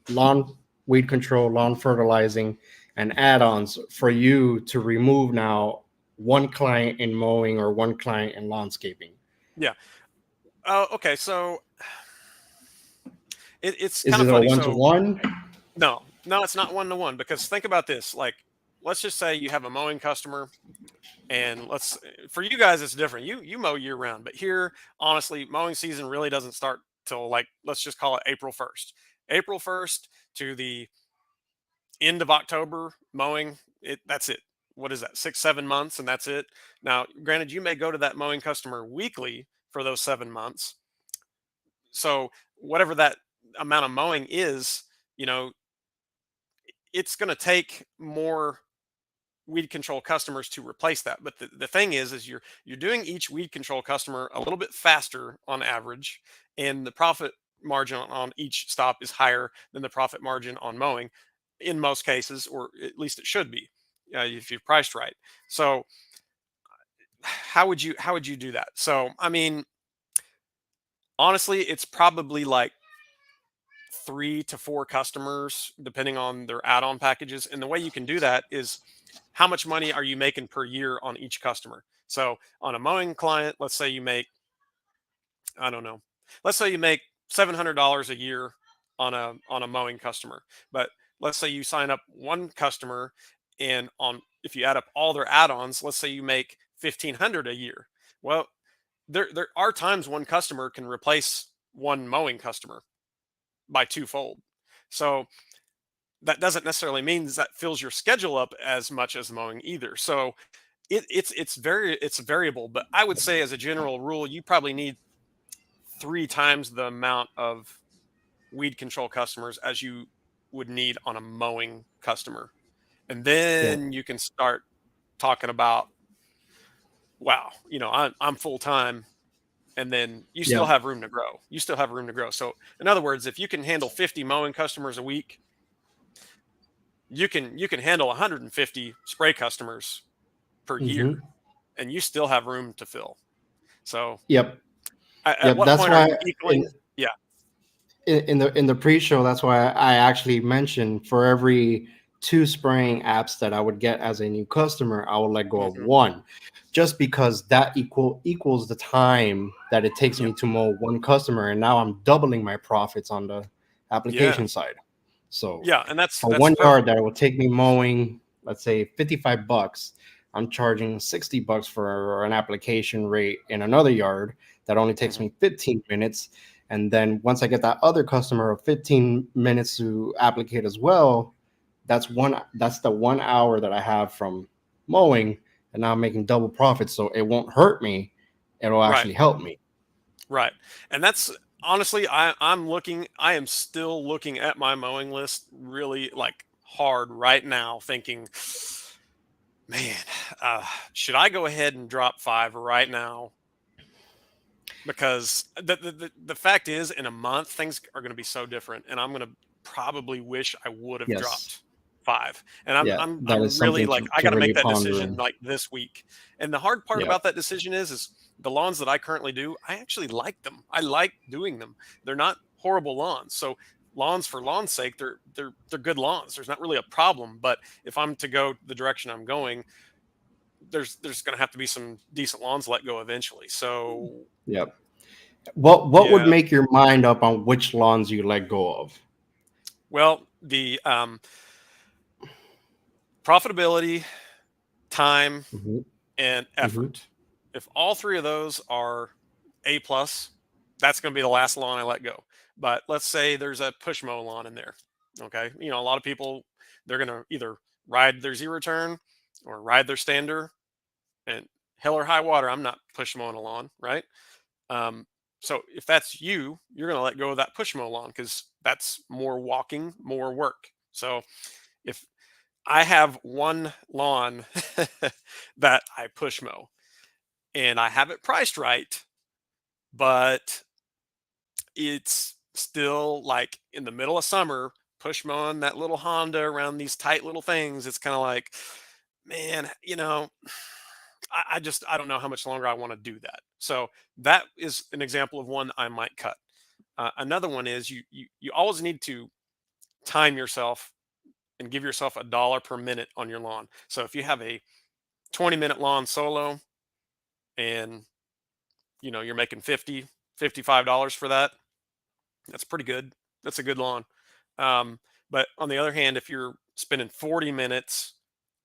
lawn weed control, lawn fertilizing, and add-ons for you to remove now one client in mowing or one client in landscaping? Yeah. Oh, okay. So it's Is kind of it a funny. one to So one? no, it's not one to one, because think about this. Like, let's just say you have a mowing customer, and for you guys it's different. You mow year round, but here, honestly, mowing season really doesn't start till, like, let's just call it April 1st. April 1st to the end of October mowing. That's it. What is that? 6, 7 months, and that's it. Now, granted, you may go to that mowing customer weekly for those 7 months. So whatever that amount of mowing is, you know, it's going to take more weed control customers to replace that. But the thing is you're doing each weed control customer a little bit faster on average, and the profit margin on each stop is higher than the profit margin on mowing in most cases, or at least it should be, if you're priced right. So how would you do that? So I mean, honestly, it's probably like 3 to 4 customers, depending on their add-on packages. And the way you can do that is, how much money are you making per year on each customer? So on a mowing client, let's say you make, I don't know, let's say you make $700 a year on a mowing customer. But let's say you sign up one customer, and on if you add up all their add-ons, let's say you make 1,500 a year. Well, there are times one customer can replace one mowing customer by twofold. So that doesn't necessarily mean that fills your schedule up as much as mowing either. So it's variable, but I would say, as a general rule, you probably need 3 times the amount of weed control customers as you would need on a mowing customer. And Yeah. then you can start talking about, wow, I'm full time, and then you still Yeah. have room to grow. You still have room to grow. So in other words, if you can handle 50 mowing customers a week, you can handle 150 spray customers per year, Hmm. and you still have room to fill. So Yep. at Yep. what That's point are why you equaling? Yeah. in the pre-show, that's why I actually mentioned for every two spraying apps that I would get as a new customer, I would let go of Hmm. one, just because that equals the time that it takes Yep. me to mow one customer, and now I'm doubling my profits on the Yeah. application side. So Yeah. And that's for that's one yard perfect. that it would take me mowing, let's say $55, I'm charging $60 for an application rate in another yard that only takes Hmm. me 15 minutes. And then once I get that other customer of 15 minutes to applicate as well, that's the 1 hour that I have from mowing, and now I'm making double profit. So it won't hurt me. It'll Right. actually help me. Right. And that's honestly, I am still looking at my mowing list really like hard right now, thinking, man, uh, should I go ahead and drop 5 right now? Because the fact is, in a month, things are going to be so different, and I'm going to probably wish I would have Yes. dropped 5. And I'm Yeah. I'm That I'm is really something like, I to got to really make that ponder decision in. like this week. And the hard part Yeah. about that decision is the lawns that I currently do, I actually like them. I like doing them. They're not horrible lawns. So lawns for lawn's sake, they're good lawns. There's not really a problem. But if I'm to go the direction I'm going, there's going to have to be some decent lawns let go eventually. So Yeah. What would yeah. make your mind up on which lawns you let go of? Well, the profitability, time, Hmm. and Hmm. effort. if all three of those are A plus, that's going to be the last lawn I let go. But let's say there's a push mow lawn in there. Okay. You know, a lot of people, they're going to either ride their zero turn or ride their stander, and hell or high water, I'm not push mowing a lawn. Right. Um, so if that's you, you're going to let go of that push mow lawn because that's more walking, more work. So if I have one lawn that I push mow and I have it priced right, but it's still like in the middle of summer, push mowing that little Honda around these tight little things. It's kind of like, man, you know, I don't know how much longer I want to do that. So that is an example of one I might cut. Another one is you always need to time yourself and give yourself $1 per minute on your lawn. So if you have a 20-minute lawn solo and you know you're making 50, $55 for that, that's pretty good. That's a good lawn. Um, but on the other hand, if you're spending 40 minutes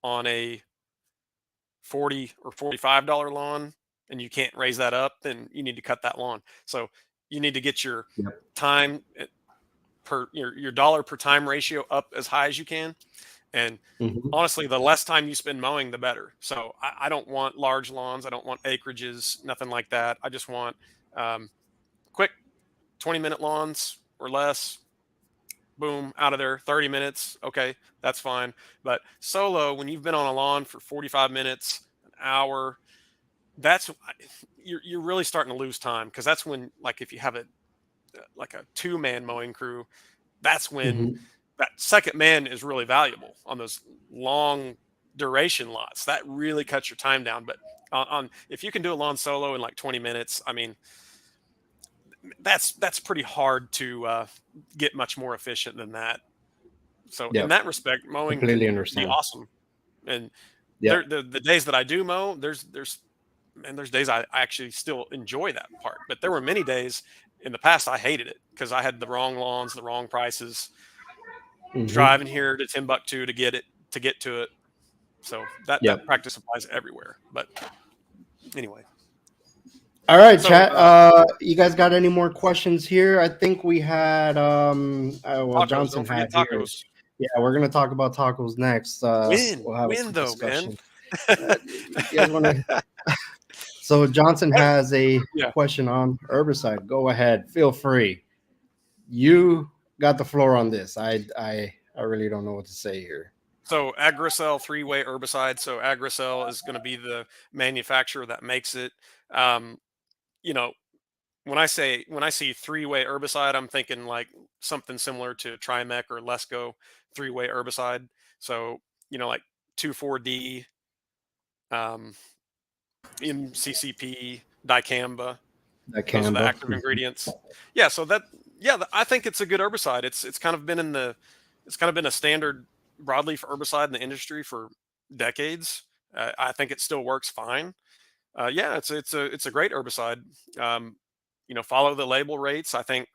on a 40 or $45 lawn and you can't raise that up, then you need to cut that lawn. So you need to get your Yep. time per your dollar per time ratio up as high as you can. And Mhm. honestly, the less time you spend mowing, the better. So I don't want large lawns. I don't want acreages, nothing like that. I just want um, quick 20-minute lawns or less. Boom, out of there. 30 minutes. Okay, that's fine. But solo, when you've been on a lawn for 45 minutes, an hour, that's you're really starting to lose time because that's when, like, if you have a like a two-man mowing crew, that's when Mhm. that second man is really valuable on those long duration lots. That really cuts your time down. But on if you can do a lawn solo in like 20 minutes, I mean, that's pretty hard to get much more efficient than that. So in Yep. that respect, mowing Completely can be understand. awesome. And Yep. the days that I do mow, there's days I actually still enjoy that part. But there were many days in the past I hated it because I had the wrong lawns, the wrong prices, Mhm. driving here to Timbuktu to get to it. So that Yep. practice applies everywhere. But anyway, All right, so chat. You guys got any more questions here? I think we had well, tacos, Johnson don't forget had here. tacos. Yeah, we're gonna talk about tacos next. We'll have a Win quick though, man. discussion. You guys want to? So Johnson has a Yeah. question on herbicide. Go ahead, feel free. You got the floor on this. I really don't know what to say here. So Agricel three-way herbicide. So Agricel is going to be the manufacturer that makes it. Um, you know, when I see three-way herbicide, I'm thinking like something similar to Trimec or Lesco three-way herbicide. So like 2,4-D, um, MCCP, dicamba. That Those are the Canva. active ingredients. Yeah. So I think it's a good herbicide. It's kind of been it's kind of been a standard broadleaf herbicide in the industry for decades. I think it still works fine. Yeah, it's a great herbicide. Um, follow the label rates. I think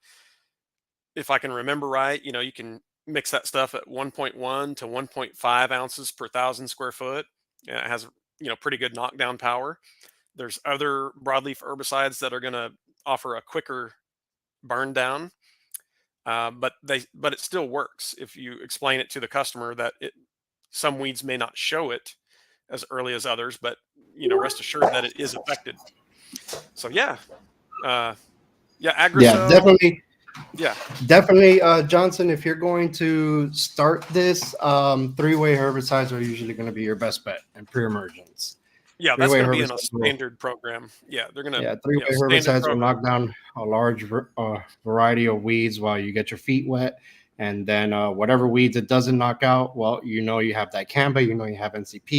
if I can remember right, you can mix that stuff at 1.1 to 1.5 ounces per thousand square foot. And it has pretty good knockdown power. There's other broadleaf herbicides that are going to offer a quicker burn down, but it still works if you explain it to the customer that some weeds may not show it as early as others, but rest assured that it is affected. So yeah, uh, yeah, Yeah, Agricel, definitely. yeah, Definitely, Johnson, if you're going to start this, three-way herbicides are usually going to be your best bet in pre-emergence. yeah, that's Three-way going to be in a herbicides will, standard program. Yeah, they're going to yeah, three-way standard herbicides will program. knock down a large variety of weeds while you get your feet wet. And then whatever weeds it doesn't knock out, well, you have that Canva, you have NCP,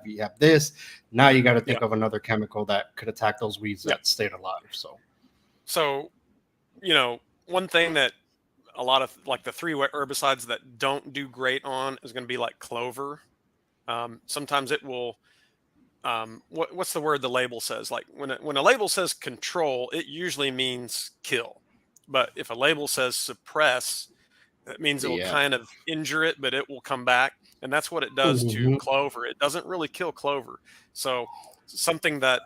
you have this. Now you got to Yeah, think of another chemical that could attack those weeds yeah. that stayed alive. So, So one thing that a lot of like the three-way herbicides that don't do great on is going to be like clover. Sometimes it will what's the word the label says? Like when a label says control, it usually means kill. But if a label says suppress, that means it will yeah. kind of injure it, but it will come back. And that's what it does to Mhm. clover. It doesn't really kill clover. So something that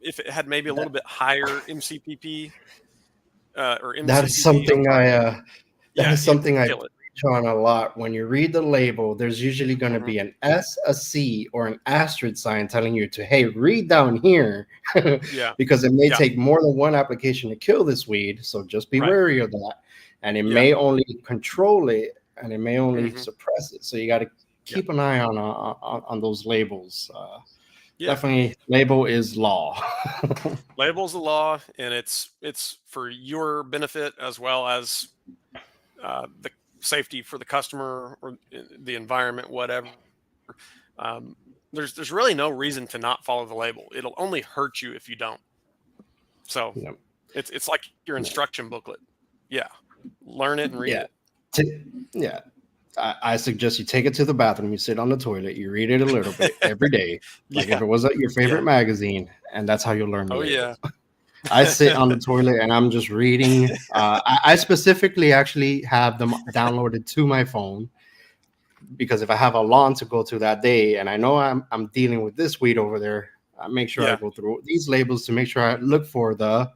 if it had maybe a little bit higher MCPP or That is MCPP, I'm something sorry. that Yeah, is it'd something I kill it. preach on a lot. When you read the label, there's usually going to Mhm. be an S, a C, or an asterisk sign telling you to, hey, read down here, Yeah, because it may yeah, take more than one application to kill this weed. So just be right. wary of that. And it Yeah, may only control it, and it may only hmm suppress it. So you got to yeah, keep an eye on those labels. yeah. Definitely, label is law. Labels the law, and it's for your benefit as well as the safety for the customer or the environment, whatever. Um, there's really no reason to not follow the label. It'll only hurt you if you don't. So Yep. it's like your Yeah. instruction booklet. Yeah, learn it and read Yeah. it. Yeah. I suggest you take it to the bathroom, you sit on the toilet, you read it a little bit every day, like if Yeah, it was your yeah. favorite magazine, and that's how you'll learn the Oh label. yeah. I sit on the toilet and I'm just reading. I specifically actually have them downloaded to my phone because if I have a lawn to go to that day and I know I'm dealing with this weed over there, I make sure I Yeah, go through these labels to make sure I look for the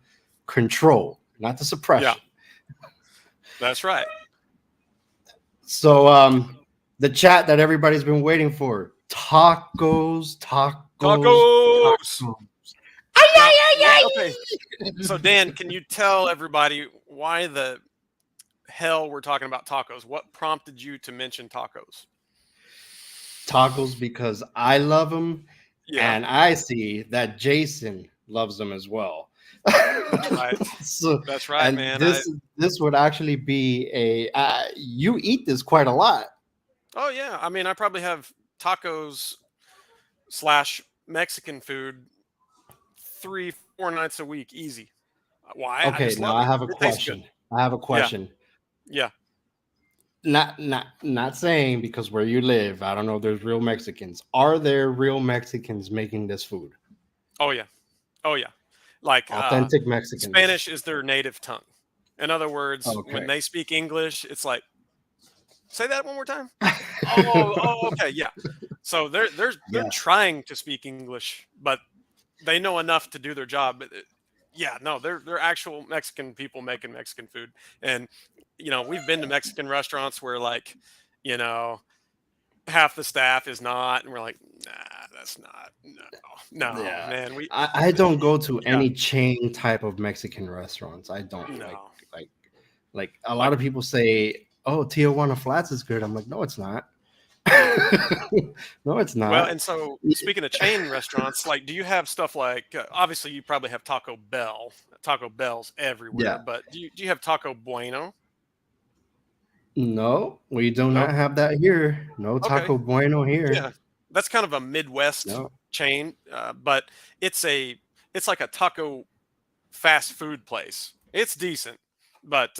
control, not the yeah. suppression. That's right. So the chat that everybody's been waiting for. Tacos, tacos, Tacos. tacos. Now, what? Okay. So Dan, can you tell everybody why the hell we're talking about tacos? What prompted you to mention tacos? Tacos because I love them Yeah, and I see that Jason loves them as well. that's right. So That's right, and man. this would actually be a you eat this quite a lot. Oh yeah. I mean, I probably have tacos slash Mexican food 3, 4 nights a week, easy. Why? I Okay, just now love I it. have a It tastes good. question. I have a Yeah, question. yeah. Not saying because where you live, I don't know if there's real Mexicans. Are there real Mexicans making this food? Oh yeah. Oh yeah. Like Authentic Mexicans. Spanish is their native tongue. In other words, when Okay. they speak English, it's like, say that one more time. Oh, okay, yeah. So they're Yeah. trying to speak English, but they know enough to do their job. But yeah, no, they're actual Mexican people making Mexican food, and we've been to Mexican restaurants where like, you know, half the staff is not, and we're like, nah, that's not, no, Yeah. man, I don't go to yeah, any chain type of Mexican restaurants. I don't no, like like a lot like of people say, "Oh, Tijuana Flats is good." I'm like, "No, it's not." yeah. No, it's Well, not. and so speaking of chain restaurants, like, do you have stuff like obviously you probably have Taco Bell. Taco Bell's everywhere, Yeah. but do you have Taco Bueno? No, we do No. not have that here. No Okay. Taco Bueno Yeah, here. that's kind of a Midwest No. chain, but it's a it's like a taco fast food place. It's decent, but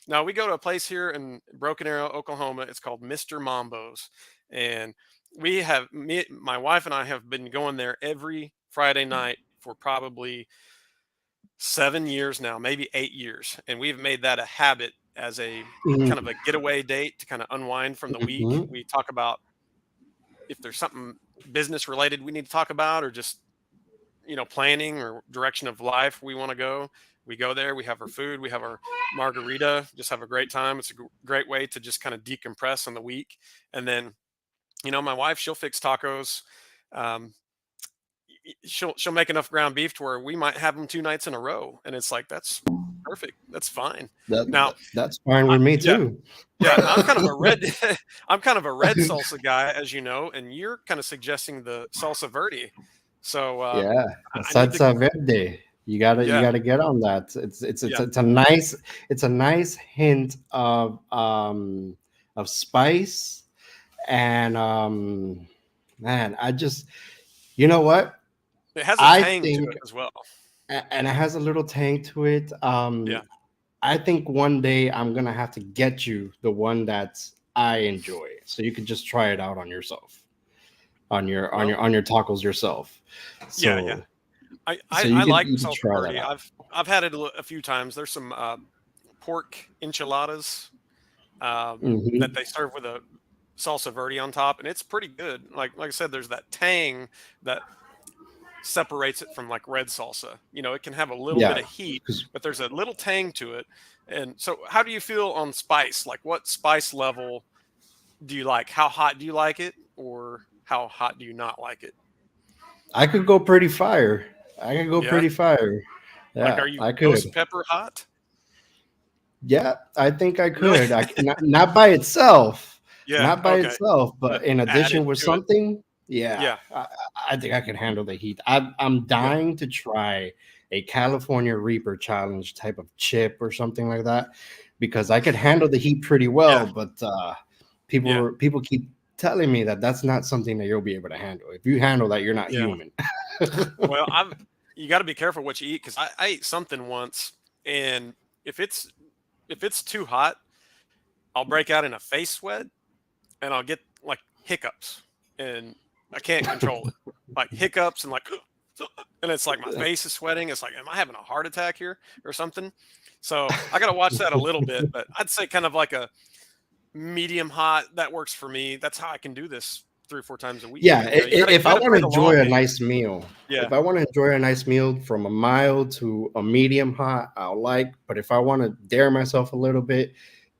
now we go to a place here in Broken Arrow, Oklahoma. It's called Mr. Mambo's, and my wife and I have been going there every Friday night for probably 7 years now, maybe 8 years, and we've made that a habit as a kind of Mhm. a getaway date to kind of unwind from the week. Mhm. We talk about if there's something business related we need to talk about, or just planning or direction of life we want to go. We go there, we have our food, we have our margarita, just have a great time. It's a great way to just kind of decompress on the week. And then my wife, she'll fix tacos. um, she'll make enough ground beef to where we might have them 2 nights in a row, and it's like, that's perfect, that's fine. Now That's fine with me yeah, too. yeah, now I'm kind of a red I'm kind of a red salsa guy, as you know, and you're kind of suggesting the salsa verde. So Yeah, I need to salsa verde. You yeah, gotta get on that. It's yeah, it's a nice hint of spice and man, I just you know what? it has a I tang to think it as well. and it has a little tang to it. Yeah. I think one day I'm gonna have to get you the one that I enjoy, so you can just try it out on yourself, Well, on your tacos yourself. yeah, yeah. So I so I, I like you could salsa try that verde. out. I've had it a few times. There's some pork enchiladas that Hmm. they serve with a salsa verde on top, and it's pretty good. Like I said, there's that tang that separates it from like red salsa. It can have a little bit Yeah, of heat, 'cause but there's a little tang to it. And so, how do you feel on spice? Like, what spice level do you like? How hot do you like it, or how hot do you not like it? I could go pretty fire. I could go Yeah, pretty fire. like, Yeah, are you I could. ghost pepper hot? Yeah, I think I Really? could. I can not by itself, Yeah. not by Okay. itself, But but in added addition with to it. something. Yeah, Yeah. I think I can handle the heat. I'm Yeah. dying to try a California Reaper challenge type of chip or something like that because I could handle the heat pretty well. Yeah. But Yeah. people keep telling me that that's not something that you'll be able to handle. If you handle that, you're not Yeah. human. Well, you got to be careful what you eat, because I ate something once, and if it's too hot, I'll break out in a face sweat, and I'll get like hiccups, and I can't control it, like hiccups and like, and it's like my face is sweating. It's like, am I having a heart attack here or something? So I got to watch that a little bit, but I'd say kind of like a medium hot. That works for me. That's how I can do this 3 or 4 times a week. Yeah, You if I got to want to play the long enjoy a game. nice meal, Yeah. if I want to enjoy a nice meal from a mild to a medium hot, I'll like. But if I want to dare myself a little bit,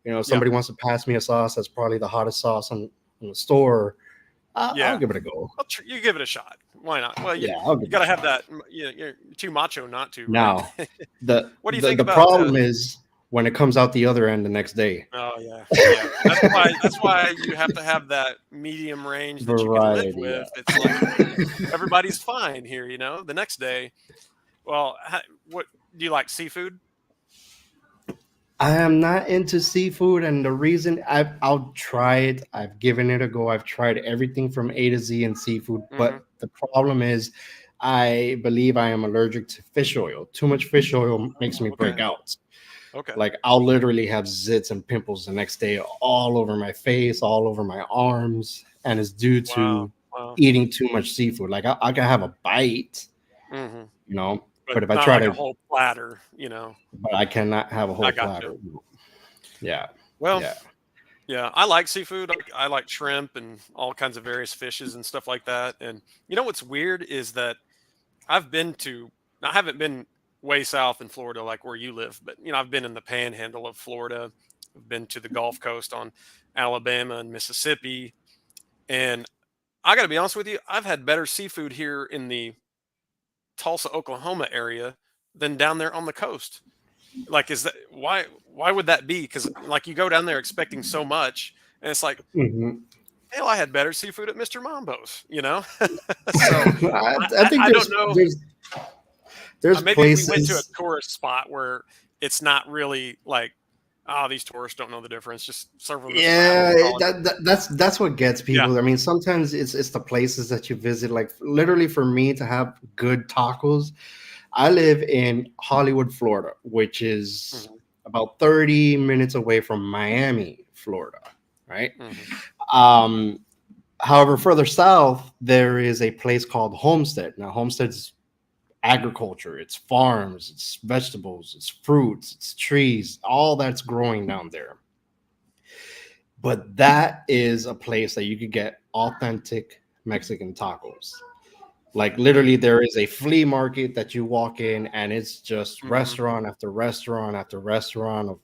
Yeah. somebody wants to pass me a sauce that's probably the hottest sauce in the store, I'll Yeah. give it a go. You give it a shot. Why not? Well, Yeah, I'll you give got it a to have shot. that. You're too macho not to, right? Now, the What do you the think the about? problem is when it comes out the other end the next day. Oh yeah, yeah. That's why you have to have that medium range that you can live Variety. with. It's like Yeah. everybody's fine here, the next day. Well, what do you like? Seafood? I am not into seafood, and the reason I'll try it, I've given it a go. I've tried everything from A to Z in seafood, Hmm. but the problem is, I believe I am allergic to fish oil. Too much fish oil makes me Oh, okay. break out. Okay. Like I'll literally have zits and pimples the next day, all over my face, all over my arms, and it's due Wow. to Wow. eating too much seafood. Like I can have a bite, Hmm. you know, But but if I not try like a to, whole platter. but I cannot have a I whole got platter. you. Yeah, Well, yeah. yeah, I like seafood. I like shrimp and all kinds of various fishes and stuff like that. And what's weird is that I've been to, I haven't been way south in Florida like where you live, but I've been in the panhandle of Florida. I've been to the Gulf Coast on Alabama and Mississippi. And I got to be honest with you, I've had better seafood here in the Tulsa, Oklahoma area than down there on the coast. Like, is that why would that be? Because like you go down there expecting so much, and it's like, Mhm. hell, I had better seafood at Mr. Mambo's. So I think I don't know. there's Maybe we went to a places. tourist spot where it's not really like, oh, these tourists don't know the difference. Just serve them this platter Yeah, and call it. that's what gets Yeah. people. I mean, sometimes it's the places that you visit. Like literally, for me to have good tacos, I live in Hollywood, Florida, which is Hmm. about 30 minutes away from Miami, Florida, right? Hmm. Um, However, further south, there is a place called Homestead. Now, Homestead's agriculture, it's farms, it's vegetables, it's fruits, it's trees, all that's growing down there. But that is a place that you could get authentic Mexican tacos. Like literally, there is a flea market that you walk in, and it's just Hmm. restaurant after restaurant after restaurant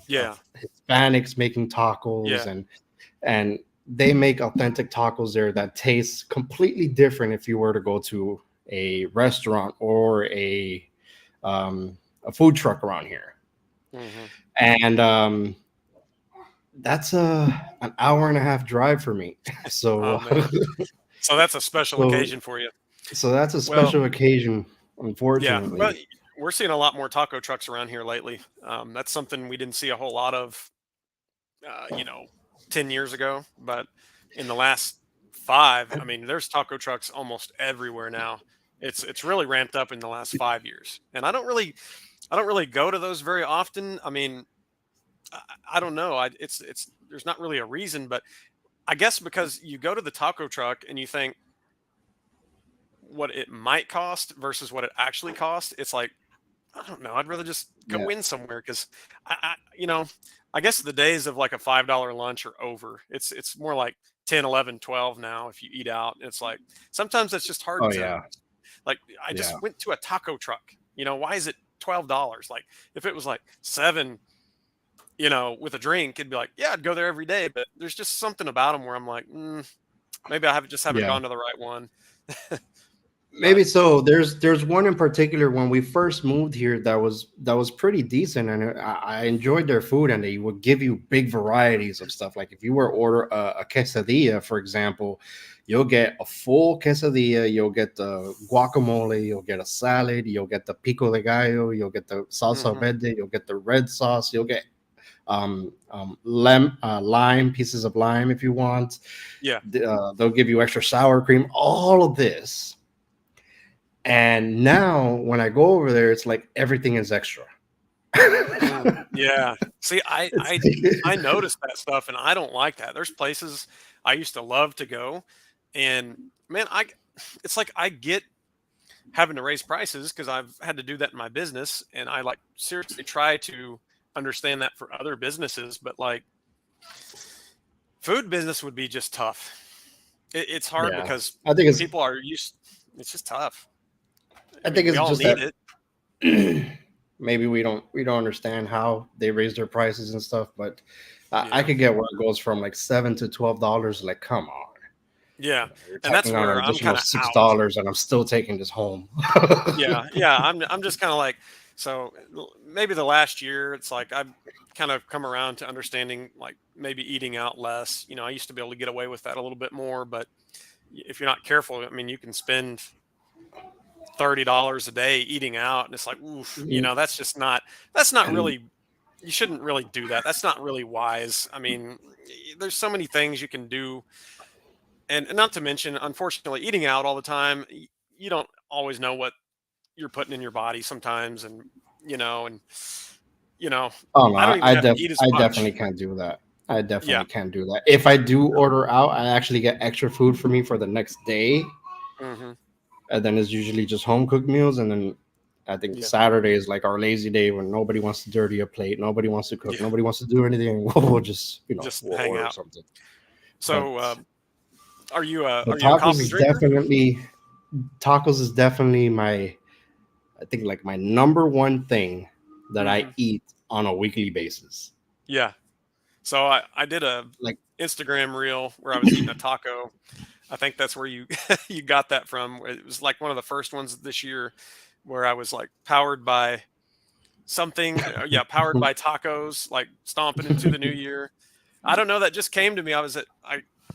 Yeah. of Hispanics making tacos, Yeah. and they make authentic tacos there that taste completely different if you were to go to a restaurant or a food truck around here. Hmm. And that's an hour and a half drive for me. Oh So man. So that's a special so occasion for you. so that's a Well, special occasion, yeah. Well, unfortunately. we're seeing a lot more taco trucks around here lately. That's something we didn't see a whole lot of, uh, you know, 10 years ago, but in the last five, I mean, there's taco trucks almost everywhere now. It's really ramped up in the last 5 years, and I don't really go to those very often. I mean, I don't know. It's there's not really a reason, but I guess because you go to the taco truck and you think what it might cost versus what it actually costs. It's like, I don't know. I'd rather just go Yeah. in somewhere, because I guess the days of like a $5 lunch are over. It's more like 10, 11, 12 now if you eat out. It's like sometimes it's just Oh hard to yeah. Like I Yeah. just went to a taco truck. Why is it $12? Like if it was like 7, with a drink, it'd be like, yeah, I'd go there every day. But there's just something about them where I'm like, maybe I haven't Yeah. gone to the right one. But Maybe so. There's one in particular when we first moved here that was pretty decent, and I enjoyed their food, and they would give you big varieties of stuff. Like if you were to order a quesadilla, for example, you'll get a full quesadilla, you'll get the guacamole, you'll get a salad, you'll get the pico de gallo, you'll get the salsa mhm, verde, you'll get the red sauce, you'll get lime pieces of lime if you want. yeah. They'll give you extra sour cream, all of this. And now when I go over there, it's like everything is extra. Yeah. See, It's I noticed that stuff, and I don't like that. There's places I used to love to go, and man, it's like I get having to raise prices because I've had to do that in my business, and I like seriously try to understand that for other businesses, but like food business would be just tough. It's hard yeah. because I think it's people are used. It's just tough. I I mean, think we it's all just need it. that maybe we don't understand how they raise their prices and stuff, but I Yeah. could get where it goes from like $7 to $12. Like, come on. Yeah. You're And that's tacking on an where I'm additional kind of six out. dollars and I'm still taking this home. Yeah, yeah. I'm just kind of like, so maybe the last year it's like I've kind of come around to understanding like maybe eating out less. I used to be able to get away with that a little bit more, but if you're not careful, I mean, you can spend $30 a day eating out, and it's like, oof, that's not really. You shouldn't really do that. That's not really wise. I mean, there's so many things you can do, and not to mention, unfortunately, eating out all the time, you don't always know what you're putting in your body sometimes, and you know, and you know, Oh no, I don't even have to eat as I definitely much. can't do that. I Yeah. definitely can't do that. If I do No. order out, I actually get extra food for me for the next day, Hmm. and then it's usually just home cooked meals. And then I think Yeah. Saturday is like our lazy day when nobody wants to dirty a plate, nobody wants to cook, Yeah. nobody wants to do anything. We'll just Just we'll hang order out. something. But So, are you a but are you a coffee drinker? tacos is definitely my, I think, like my number one thing that I Hmm. eat on a weekly basis. Yeah. So I did a Like Instagram reel where I was eating a taco. I think that's where you you got that from. It was like one of the first ones this year where I was like powered by something. Yeah, powered by tacos, like stomping into the new year. I don't know. That just came to me. I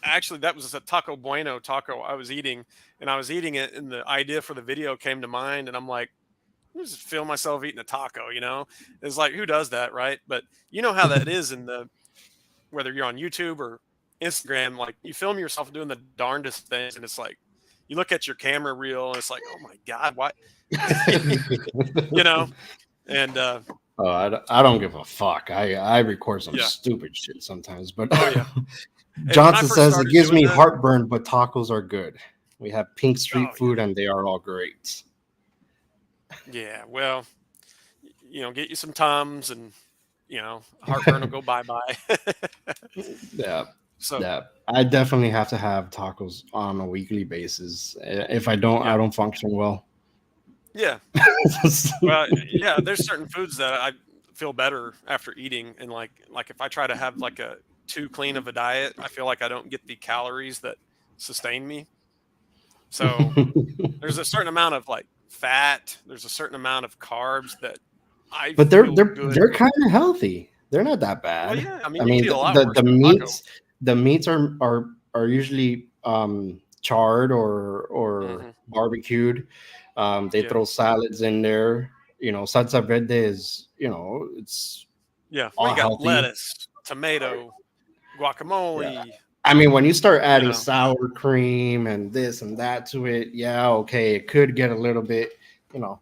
actually that was a Taco Bueno taco I was eating, and I was eating it, and the idea for the video came to mind, and I'm like, I just feel myself eating a taco. It's like who does that, right? But you know how that is in the whether you're on YouTube or Instagram, like you film yourself doing the darndest things, and it's like you look at your camera reel, and it's like, oh my god, why, you know? And oh, I don't give a fuck. I record some yeah, stupid shit sometimes, but oh yeah. And when I Johnson first says it started gives doing me that, heartburn, but tacos are good. We have Pink Street oh yeah, food, and they are all great. yeah. Well, get you some Tums, and heartburn will go bye bye. Yeah, So yeah. I definitely have to have tacos on a weekly basis. If I don't, yeah, I don't function well. yeah. Well, yeah. There's certain foods that I feel better after eating, and like if I try to have like a too clean of a diet, I feel like I don't get the calories that sustain me. So there's a certain amount of like fat. There's a certain amount of carbs that I But they're feel they're good. they're kind of healthy. They're not that Well, bad. yeah. I I mean, you can mean, eat a the lot the, worse the than a taco. meats are usually charred or Hmm. barbecued. They Yeah. throw salads in there. Salsa verde is it's Yeah. Well, all you got healthy. lettuce, tomato, Yeah. guacamole. I mean, when you start You adding know. sour cream and this and that to it, yeah, okay, it could get a little bit, you know,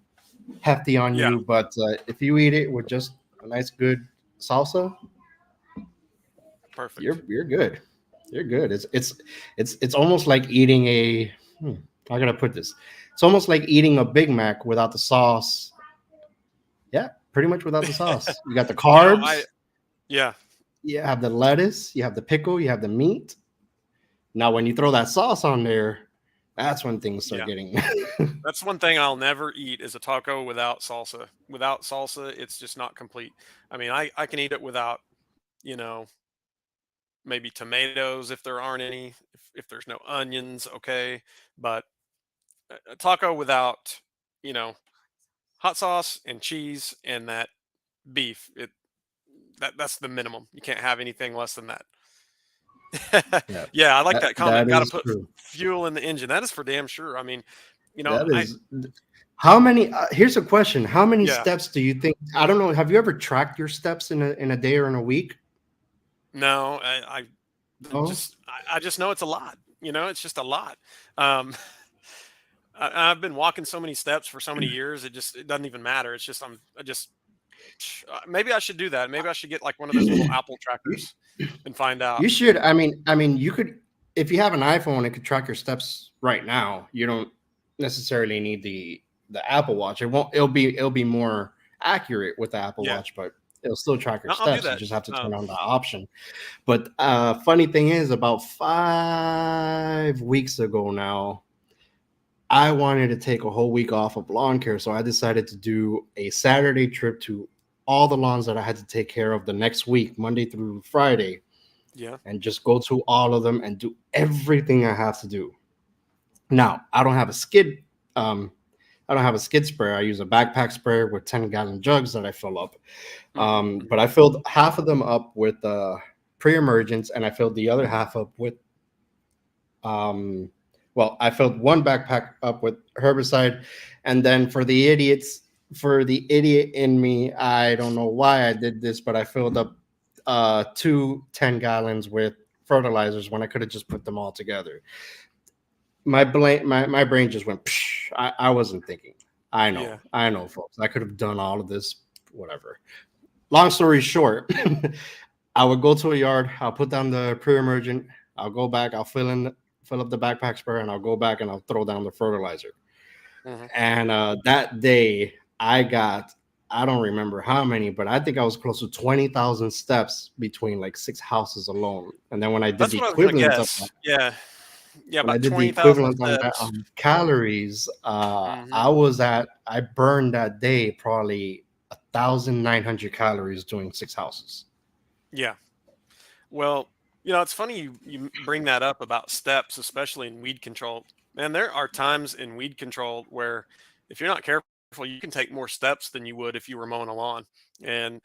hefty on Yeah. you. But if you eat it with just a nice, good salsa, Perfect. you're good. You're good. It's almost like eating a. How can I put this? It's almost like eating a Big Mac without the sauce. Yeah, pretty much without the sauce. You got the I carbs. yeah. You have the lettuce. You have the pickle. You have the meat. Now, when you throw that sauce on there, That's when things start Yeah. getting. That's one thing I'll never eat is a taco without salsa. Without salsa, it's just not complete. I mean, I can eat it without, you know, maybe tomatoes if there aren't any, if there's no onions, okay. But a taco without, you know, hot sauce and cheese and that beef, that's the minimum. You can't have anything less than that. Yeah, Yeah, I like that that comment. that Got to is put true. fuel in the engine. That is for damn sure. I mean, That I is. How many? Here's a question: how many yeah. steps do you think? I don't know. Have you ever tracked your steps in a day or in a week? No, Oh, just I just know it's a lot. It's just a lot. Um, I've been walking so many steps for so many years. It doesn't even matter. It's just I just maybe I should do that. Maybe I should get like one of those little Apple you, trackers and find out. you should. I mean, you could if you have an iPhone, it could track your steps right now. You don't necessarily need the Apple Watch. It won't. It'll be more accurate with the Apple Yeah, Watch, but it'll still track your I'll do steps. You that. just have to turn Um, on the option. But funny thing is, about 5 weeks ago now, I wanted to take a whole week off of lawn care, so I decided to do a Saturday trip to all the lawns that I had to take care of the next week, Monday through Friday, yeah. and just go to all of them and do everything I have to do. Now, I don't have a skid. Um, I don't have a skid sprayer. I use a backpack sprayer with 10-gallon jugs that I fill up. Hmm, hmm. But I filled half of them up with pre-emergence, and I filled the other half up with um, well, I filled one backpack up with herbicide, and then for the idiot in me, I don't know why I did this, but I filled up 2 10 gallons with fertilizers when I could have just put them all together. My brain just went. Psh, I wasn't thinking. Yeah. I know, folks. I could have done all of this, whatever. Long story short, I would go to a yard. I'll put down the pre-emergent. I'll go back. Fill up the backpack sprayer, and I'll go back and I'll throw down the fertilizer. Hmm. And that day, I got I don't remember how many, but I think I was close to 20,000 steps between like 6 houses alone. And then That's what I was gonna guess. Yeah, yeah, when I about did the 20,000 equivalent on that steps. calories, Hmm. I burned that day probably 1,900 calories doing 6 houses. Yeah. Well, it's funny you bring that up about steps, especially in weed control. Man, there are times in weed control where if you're not careful, you can take more steps than you would if you were mowing a lawn. And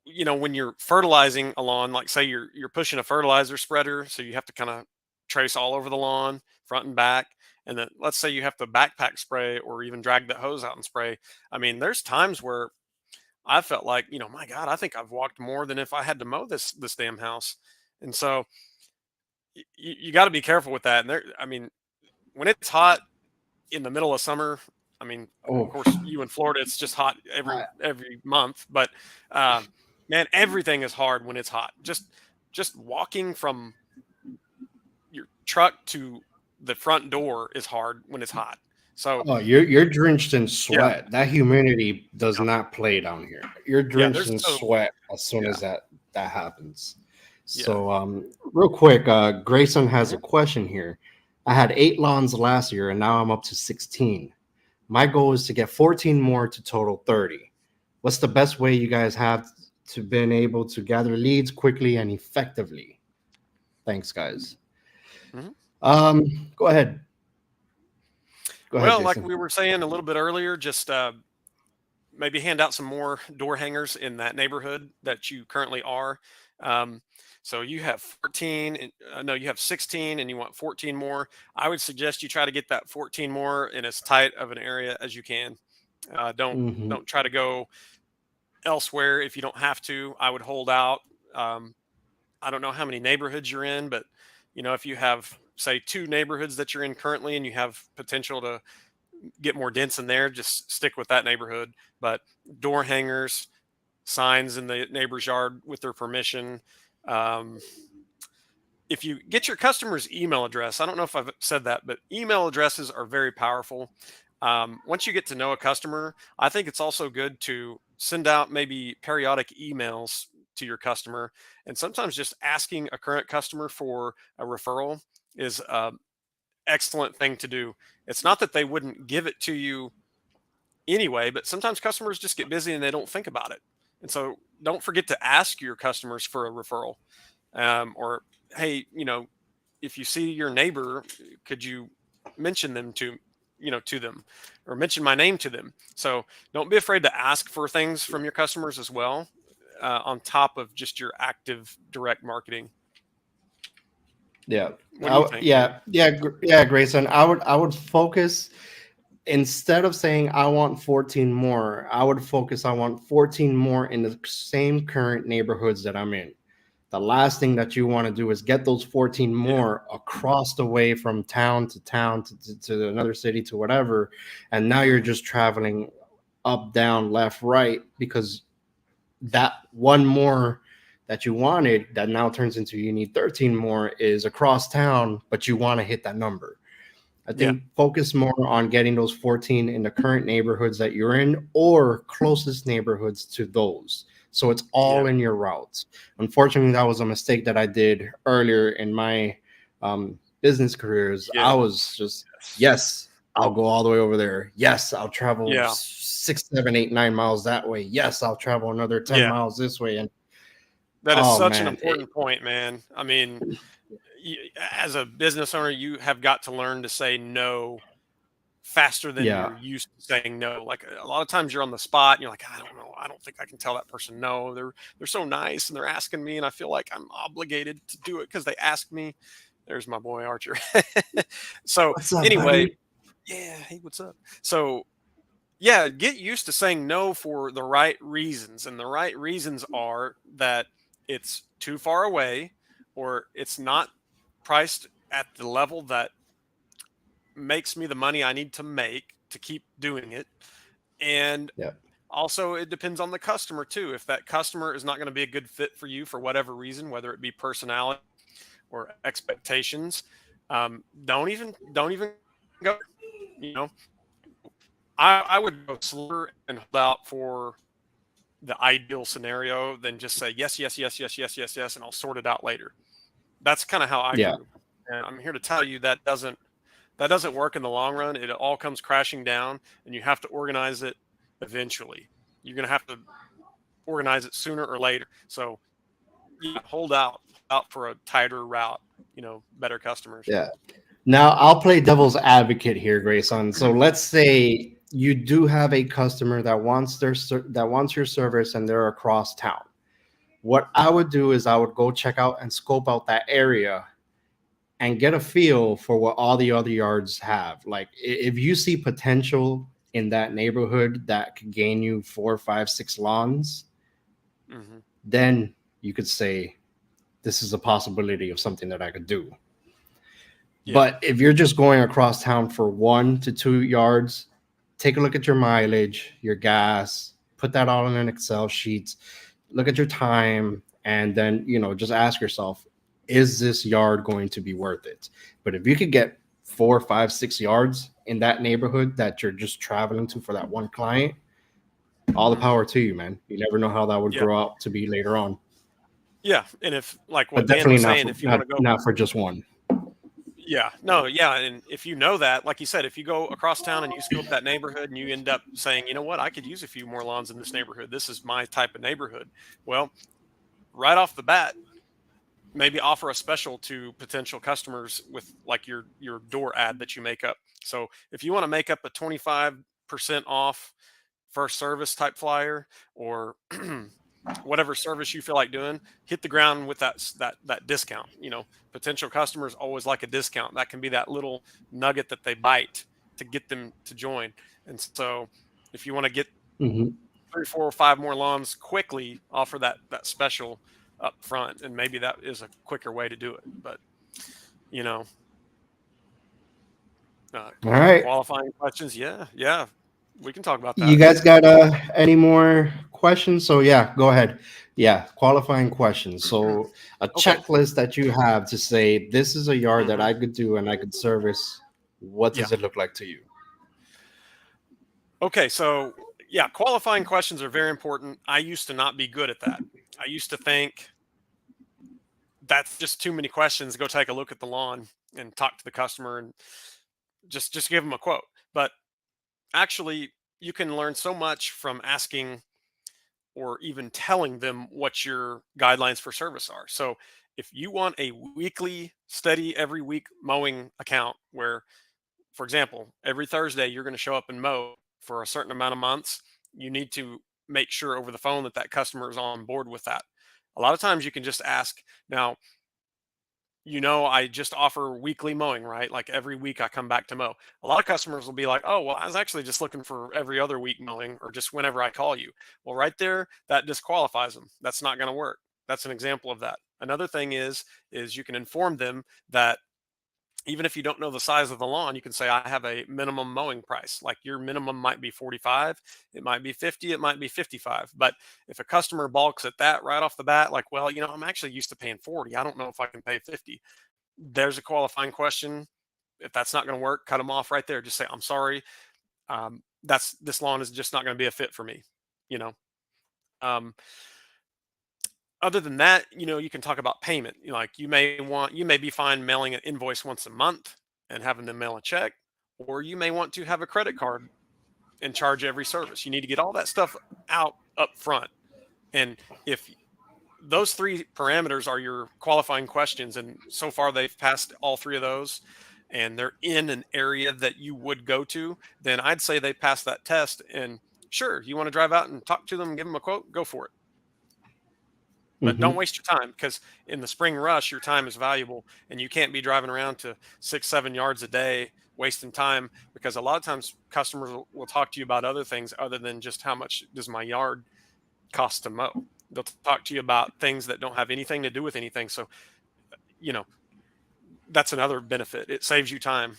when you're fertilizing a lawn, like say you're pushing a fertilizer spreader, so you have to kind of trace all over the lawn, front and back. And then let's say you have to backpack spray or even drag the hose out and spray. I mean, there's times where I felt like, my God, I think I've walked more than if I had to mow this damn house. And so you got to be careful with that. And I mean, when it's hot in the middle of summer, I mean, of Oh, course, you in Florida, it's just hot every month. But uh, man, everything is hard when it's hot. Just walking from your truck to the front door is hard when it's hot. So Oh, you're drenched in yeah, sweat. That humidity does yeah, not play down here. You're yeah. drenched There's in so sweat as soon yeah, as that happens. yeah. So, real quick, Grayson has a Mhm. question here. I had 8 lawns last year, and now I'm up to 16. My goal is to get 14 more to total 30. What's the best way you guys have to been able to gather leads quickly and effectively? Thanks, guys. Mhm. Go ahead. Go ahead, Well, like Jason. we were saying a little bit earlier, just maybe hand out some more door hangers in that neighborhood that you currently are. Um, so you have 14, and no, you have 16, and you want 14 more. I would suggest you try to get that 14 more in as tight of an area as you can. Don't Hmm. don't try to go elsewhere if you don't have to. I would hold out. Um, I don't know how many neighborhoods you're in, but if you have say two neighborhoods that you're in currently, and you have potential to get more dense in there, just stick with that neighborhood. But door hangers, signs in the neighbor's yard with their permission. Um, if you get your customer's email address, I don't know if I've said that, but email addresses are very powerful. Once you get to know a customer, I think it's also good to send out maybe periodic emails to your customer. And sometimes just asking a current customer for a referral is excellent thing to do. It's not that they wouldn't give it to you anyway, but sometimes customers just get busy and they don't think about it. And so don't forget to ask your customers for a referral. Or, hey, if you see your neighbor, could you mention them to them, or mention my name to them? So don't be afraid to ask for things from your customers as well, on top of just your active direct marketing. Yeah. What do you think? Yeah, Grayson. I would focus, instead of saying I want 14 more, I would focus, I want 14 more in the same current neighborhoods that I'm in. The last thing that you want to do is get those 14 Yeah. more across the way from town to another city to whatever. And now you're just traveling up, down, left, right, because that one more that you wanted that now turns into you need 13 more is across town, but you want to hit that number. I Yeah. think focus more on getting those 14 in the current neighborhoods that you're in, or closest neighborhoods to those. So it's all Yeah. in your routes. Unfortunately, that was a mistake that I did earlier in my business careers. Yeah. I was just, yes, I'll go all the way over there. Yes, I'll travel Yeah. 6, 7, 8, 9 miles that way. Yes, I'll travel another 10 Yeah. miles this way. And That is oh such an man, important point, man. I mean, as a business owner, you have got to learn to say no faster than yeah, you're used to saying no. Like, a lot of times you're on the spot and you're like, I don't know, I don't think I can tell that person no. They're so nice and they're asking me, and I feel like I'm obligated to do it because they asked me. There's my boy Archer. So what's up, anyway, buddy? yeah, hey, what's up? So yeah, get used to saying no for the right reasons. And the right reasons are that it's too far away, or it's not priced at the level that makes me the money I need to make to keep doing it. And Yeah, also, it depends on the customer too. If that customer is not going to be a good fit for you for whatever reason, whether it be personality or expectations, don't even go. You know, I would go slower and hold out for the ideal scenario than just say yes, yes, yes, yes, yes, yes, yes, and I'll sort it out later. That's kind of how I yeah. grew. And I'm here to tell you that doesn't work in the long run. It all comes crashing down, and you have to organize it eventually. You're going to have to organize it sooner or later. So yeah, hold out for a tighter route, better customers. Yeah. Now I'll play devil's advocate here, Grayson. So let's say you do have a customer that wants that wants your service and they're across town. What I would do is I would go check out and scope out that area and get a feel for what all the other yards have. Like, if you see potential in that neighborhood that could gain you 4, 5, 6 lawns, Hmm. then you could say this is a possibility of something that I could do. Yeah. But if you're just going across town for 1 to 2 yards, take a look at your mileage, your gas, put that all in an Excel sheet, look at your time, and then, just ask yourself, is this yard going to be worth it? But if you could get 4, 5, 6 yards in that neighborhood that you're just traveling to for that one client, all the Hmm. power to you, man. You never know how that would Yeah. grow up to be later on. Yeah. And if, like But what Dan definitely was not saying, for if you want to go, not for just one. yeah, no, yeah. And if you know that, like you said, if you go across town and you scope that neighborhood and you end up saying, you know what, I could use a few more lawns in this neighborhood. This is my type of neighborhood. Well, right off the bat, maybe offer a special to potential customers with like your door ad that you make up. So if you want to make up a 25% off first service type flyer, or whatever service you feel like doing, hit the ground with that discount. Potential customers always like a discount. That can be that little nugget that they bite to get them to join. And so if you want to get Mhm. 3, 4, or 5 more lawns quickly, offer that special up front, and maybe that is a quicker way to do it. But you know, All right. qualifying questions, yeah, we can talk about You that. guys got any more questions? So yeah, go ahead. Yeah, qualifying questions. So a Okay. checklist that you have to say this is a yard that Hmm. I could do and I could service. What Yeah. does it look like to you? Okay. So yeah, qualifying questions are very important. I used to not be good at that. I used to think that's just too many questions. Go take a look at the lawn and talk to the customer and just give them a quote. But actually, you can learn so much from asking or even telling them what your guidelines for service are. So if you want a weekly, steady, every week mowing account where, for example, every Thursday you're going to show up and mow for a certain amount of months, you need to make sure over the phone that that customer is on board with that. A lot of times you can just ask. Now, I just offer weekly mowing, right? Like every week I come back to mow. A lot of customers will be like, oh, well, I was actually just looking for every other week mowing or just whenever I call you. Well, right there, that disqualifies them. That's not going to work. That's an example of that. Another thing is you can inform them that even if you don't know the size of the lawn, you can say, I have a minimum mowing price. Like your minimum might be 45, it might be 50, it might be 55. But if a customer balks at that right off the bat, like, well, I'm actually used to paying 40. I don't know if I can pay 50. There's a qualifying question. If that's not going to work, cut them off right there. Just say, I'm sorry. This lawn is just not going to be a fit for me. You know, um, other than that, you can talk about payment. Like you may be fine mailing an invoice once a month and having them mail a check, or you may want to have a credit card and charge every service. You need to get all that stuff out up front. And if those three parameters are your qualifying questions, and so far they've passed all three of those, and they're in an area that you would go to, then I'd say they passed that test. And sure, you want to drive out and talk to them and give them a quote, go for it. But don't Hmm. waste your time, because in the spring rush, your time is valuable, and you can't be driving around to 6, 7 yards a day wasting time, because a lot of times customers will talk to you about other things other than just how much does my yard cost to mow. They'll talk to you about things that don't have anything to do with anything. So, you know, that's another benefit. It saves you time.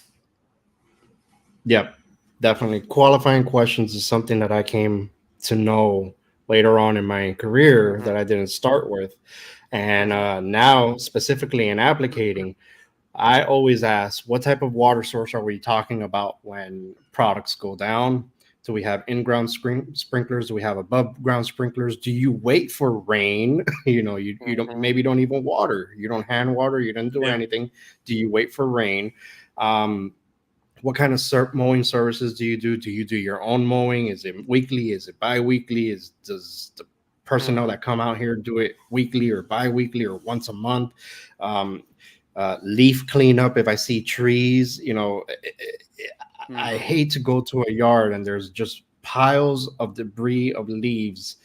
Yep, definitely. Qualifying questions is something that I came to know later on in my career Hmm. that I didn't start with. And Hmm. now, specifically in applicating, I always ask, what type of water source are we talking about when products go down? Do we have in-ground sprinklers? Do we have above ground sprinklers? Do you wait for rain? You don't, Hmm. maybe don't even water. You don't hand water. You don't do Yeah. anything. Do you wait for rain? Um, what kind of mowing services do you do? Do you do your own mowing? Is it weekly? Is it bi-weekly? Does the personnel Hmm. that come out here do it weekly or bi-weekly or once a month? Um, Leaf cleanup. If I see trees, I Hmm. hate to go to a yard and there's just piles of debris of leaves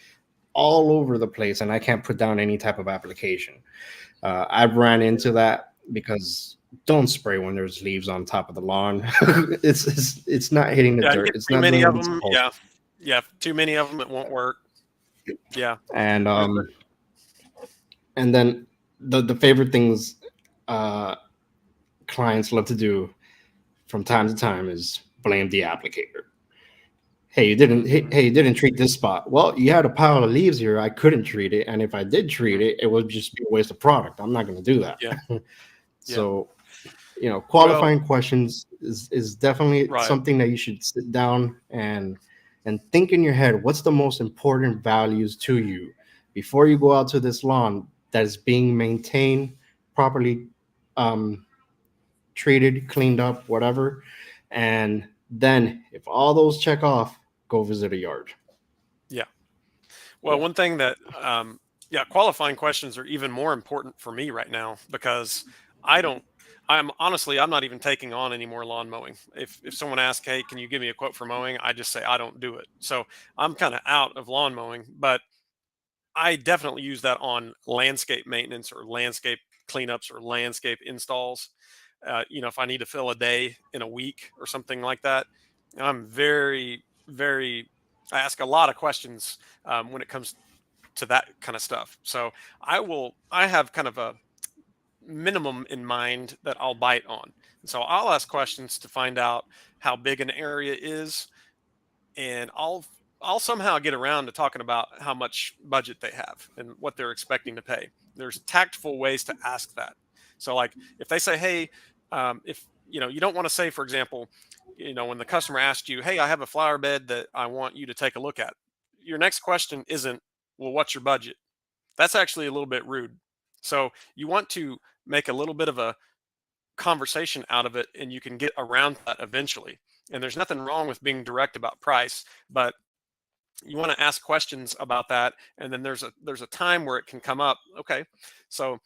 all over the place, and I can't put down any type of application. I've ran into that because don't spray when there's leaves on top of the lawn. It's not hitting the Yeah. You dirt. get It's too not many doing of what it's them. supposed Yeah. Yeah. Too many of them, it won't work. Yeah. to. And There's then the favorite things uh, clients love to do from time to time is blame the applicator. Hey, you didn't treat this spot. Well, you had a pile of leaves here. I couldn't treat it, and if I did treat Mhm. it, it would just be a waste of product. I'm not going to do that. Yeah. Yeah. So, Well, qualifying questions is definitely right. something that you should sit down and think in your head. What's the most important values to you before you go out to this lawn that is being maintained properly, um, treated, cleaned up, whatever. And then if all those check off, go visit a yard. Yeah. Well, Yeah. one thing that, yeah, qualifying questions are even more important for me right now, because I don't, I'm not even taking on any more lawn mowing. If someone asks, hey, can you give me a quote for mowing? I just say, I don't do it. So I'm kind of out of lawn mowing, but I definitely use that on landscape maintenance or landscape cleanups or landscape installs. If I need to fill a day in a week or something like that, I'm very, very, I ask a lot of questions when it comes to that kind of stuff. So I have kind of a minimum in mind that I'll bite on. And so I'll ask questions to find out how big an area is, and I'll somehow get around to talking about how much budget they have and what they're expecting to pay. There's tactful ways to ask that. So like if they say, hey, if you don't want to say, for example, when the customer asks you, hey, I have a flower bed that I want you to take a look at. Your next question isn't, well, what's your budget? That's actually a little bit rude. So you want to make a little bit of a conversation out of it, and you can get around that eventually. And there's nothing wrong with being direct about price, but you want to ask questions about that. And then there's a time where it can come up. Okay, so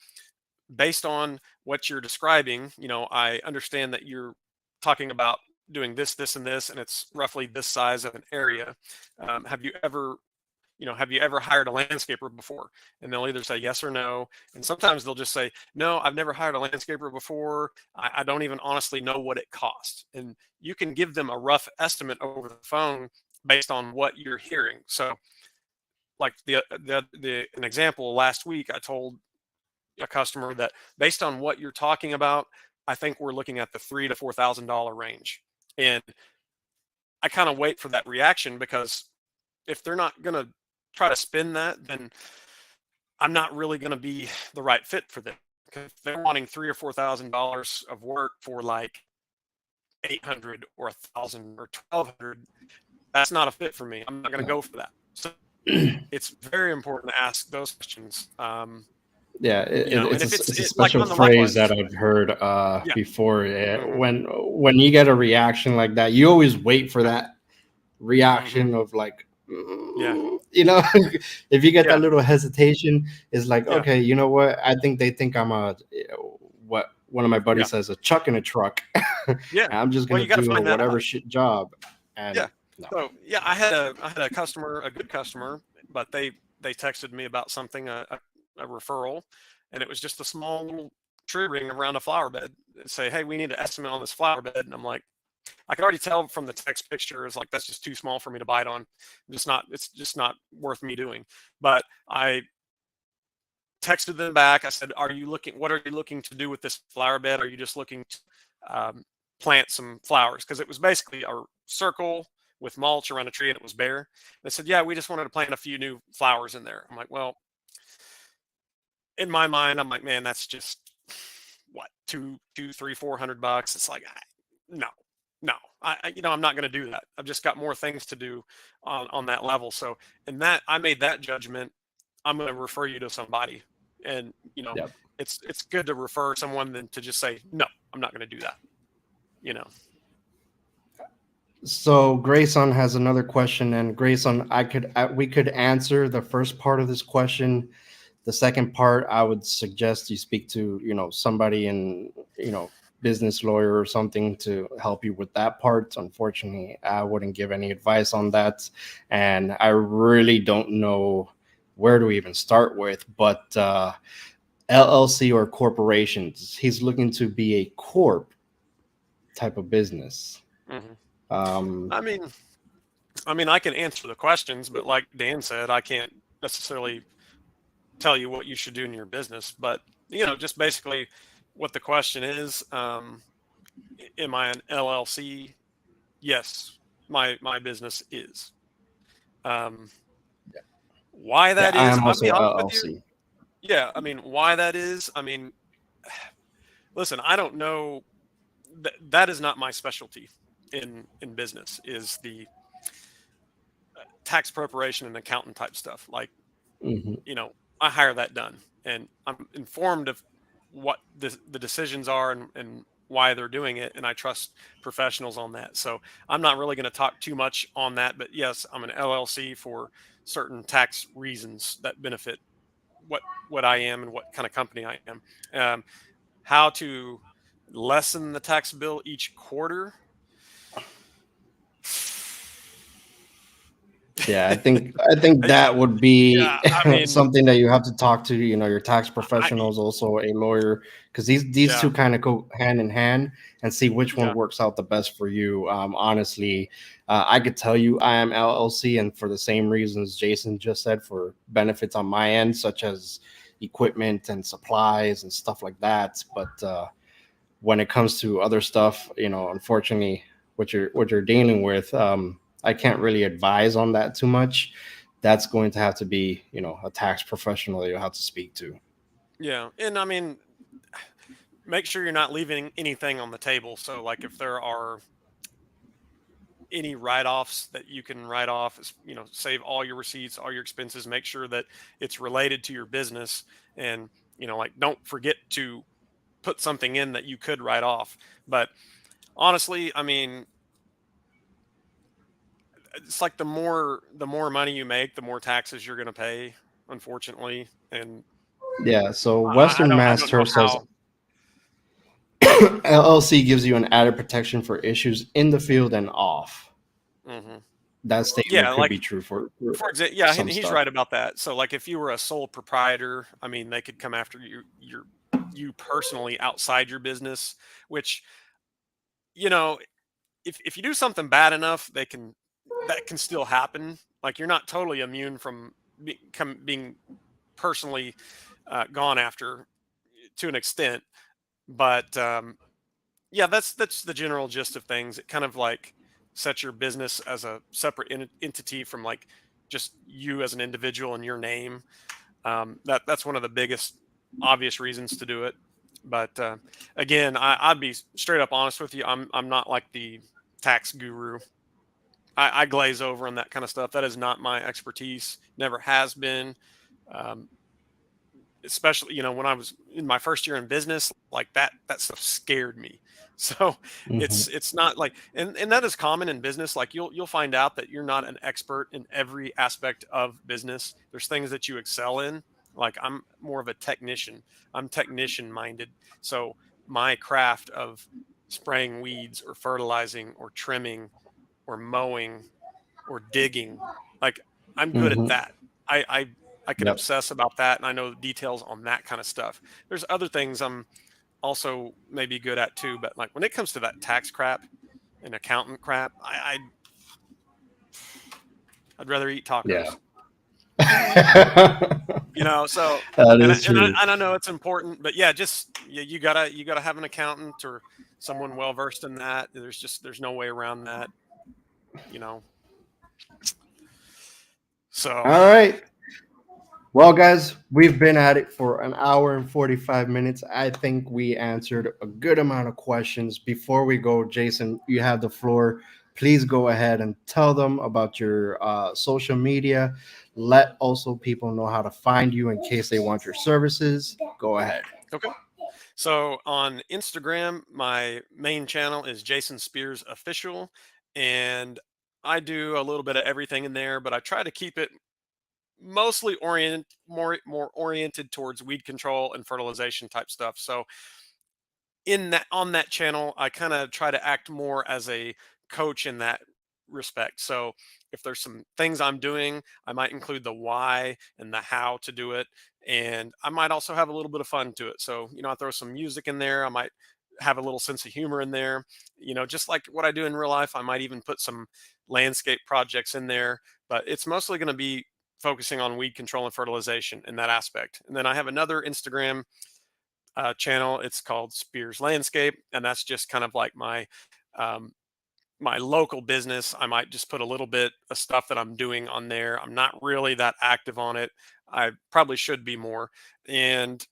based on what you're describing, I understand that you're talking about doing this, this, and this, and it's roughly this size of an area. Have you ever hired a landscaper before? And they'll either say yes or no. And sometimes they'll just say, no, I've never hired a landscaper before. I don't even honestly know what it costs. And you can give them a rough estimate over the phone based on what you're hearing. So, like an example last week, I told a customer that based on what you're talking about, I think we're looking at the $3,000 to $4,000 range. And I kind of wait for that reaction, because if they're not going to try to spin that, then I'm not really going to be the right fit for them. Because if they're wanting $3,000 or $4,000 of work for like 800 or 1,000 or 1,200, that's not a fit for me. I'm not going to go for that. So it's very important to ask those questions. Yeah, And if it's a like special on the phrase that likewise, I've heard yeah, before. hmm When you get a reaction like that, you always wait for that hmm reaction of like, yeah, if you get that yeah, little hesitation, it's like, yeah, okay, you know what? I think they think I'm what one of my buddies yeah, says, a chuck in a truck. yeah. I'm just Well, gonna you got to do a find that whatever out. shit job, and Yeah. no, So yeah, I had a customer, a good customer, but they texted me about something, a referral, and it was just a small little tree ring around a flower bed. Say, hey, we need an estimate on this flower bed, and I'm like, I can already tell from the text picture is like that's just too small for me to bite on. It's just not worth me doing. But I texted them back. I said, what are you looking to do with this flower bed? Are you just looking to plant some flowers? Because it was basically a circle with mulch around a tree and it was bare. They said, yeah, we just wanted to plant a few new flowers in there. I'm like, well, in my mind, I'm like, man, that's just what, two, three, $400. It's like, no, no, I'm not going to do that. I've just got more things to do on that level. So in that, I made that judgment. I'm going to refer you to somebody. And yeah. it's good to refer someone than to just say, no, I'm not going to do that. you know So Grayson has another question, and Grayson, we could answer the first part of this question. The second part, I would suggest you speak to somebody in business lawyer or something to help you with that part. Unfortunately, I wouldn't give any advice on that, and I really don't know where to even start with. But LLC or corporations, he's looking to be a corp type of business. hmm Um, I mean, I can answer the questions, but like Dan said, I can't necessarily tell you what you should do in your business. But just basically what the question is, am I an LLC? Yes, my business is. Um, why yeah, that I is, am I'll also be honest with you. LLC. Yeah, why that is, listen, I don't know. That is not my specialty in business. Is the tax preparation and accountant type stuff. Like, Mhm. you know, I hire that done, and I'm informed of what the decisions are, and why they're doing it, and I trust professionals on that. So I'm not really going to talk too much on that, but yes, I'm an LLC for certain tax reasons that benefit what I am and what kind of company I am. Um, how to lessen the tax bill each quarter? Yeah, I think Yeah, that would yeah. be I mean, something that you have to talk to, your tax I professionals, also a lawyer, because these yeah, two kind of go hand in hand, and see which one yeah, works out the best for you. Honestly, I could tell you I am LLC, and for the same reasons Jason just said, for benefits on my end, such as equipment and supplies and stuff like that. But when it comes to other stuff, unfortunately, what you're dealing with, I can't really advise on that too much. That's going to have to be, a tax professional that you'll have to speak to. yeah. And make sure you're not leaving anything on the table. So, like, if there are any write-offs that you can write off, save all your receipts, all your expenses, make sure that it's related to your business. And like don't forget to put something in that you could write off. But honestly, I mean, it's like the more money you make, the more taxes you're going to pay, unfortunately. And Yeah. So I Western don't I Mass don't know Turf says how. LLC gives you an added protection for issues in the field and off. Hmm. That statement Yeah, could like be true for for example, yeah, some he's stuff. right about that. So like if you were a sole proprietor, I mean, they could come after you personally outside your business, which you know if you do something bad enough, that can still happen. Like you're not totally immune from being personally gone after to an extent, but yeah, that's the general gist of things. It kind of like sets your business as a separate entity from like just you as an individual and your name. That's one of the biggest obvious reasons to do it. But again, I'd be straight up honest with you. I'm not like the tax guru. I glaze over on that kind of stuff. That is not my expertise. Never has been. Um, Especially when I was in my first year in business, like that stuff scared me. So Hmm. it's not like, and that is common in business. Like you'll find out that you're not an expert in every aspect of business. There's things that you excel in. Like I'm more of a technician. I'm technician minded. So my craft of spraying weeds or fertilizing or trimming or mowing or digging, like I'm good at Hmm. that. I I can Yep. obsess about that, and I know details on that kind of stuff. There's other things I'm also maybe good at too, but like when it comes to that tax crap and accountant crap, I'd rather eat Yeah. tacos. That So is true. and I know it's important, but yeah, just you gotta have an accountant or someone well versed in that. There's no way around that, you know. So All right. Well, guys, we've been at it for an hour and 45 minutes. I think we answered a good amount of questions. Before we go, Jason, you have the floor. Please go ahead and tell them about your social media. Let also people know how to find you in case they want your services. Go ahead. okay. So on Instagram, my main channel is Jason Spears Official, and I do a little bit of everything in there, but I try to keep it mostly more oriented towards weed control and fertilization type stuff. So in that on that channel, I kind of try to act more as a coach in that respect. So if there's some things I'm doing, I might include the why and the how to do it. And I might also have a little bit of fun to it. So, I throw some music in there. I might have a little sense of humor in there. Just like what I do in real life, I might even put some landscape projects in there, but it's mostly going to be focusing on weed control and fertilization in that aspect. And then I have another Instagram channel. It's called Spears Landscape, and that's just kind of like um, my local business. I might just put a little bit of stuff that I'm doing on there. I'm not really that active on it. I probably should be more. And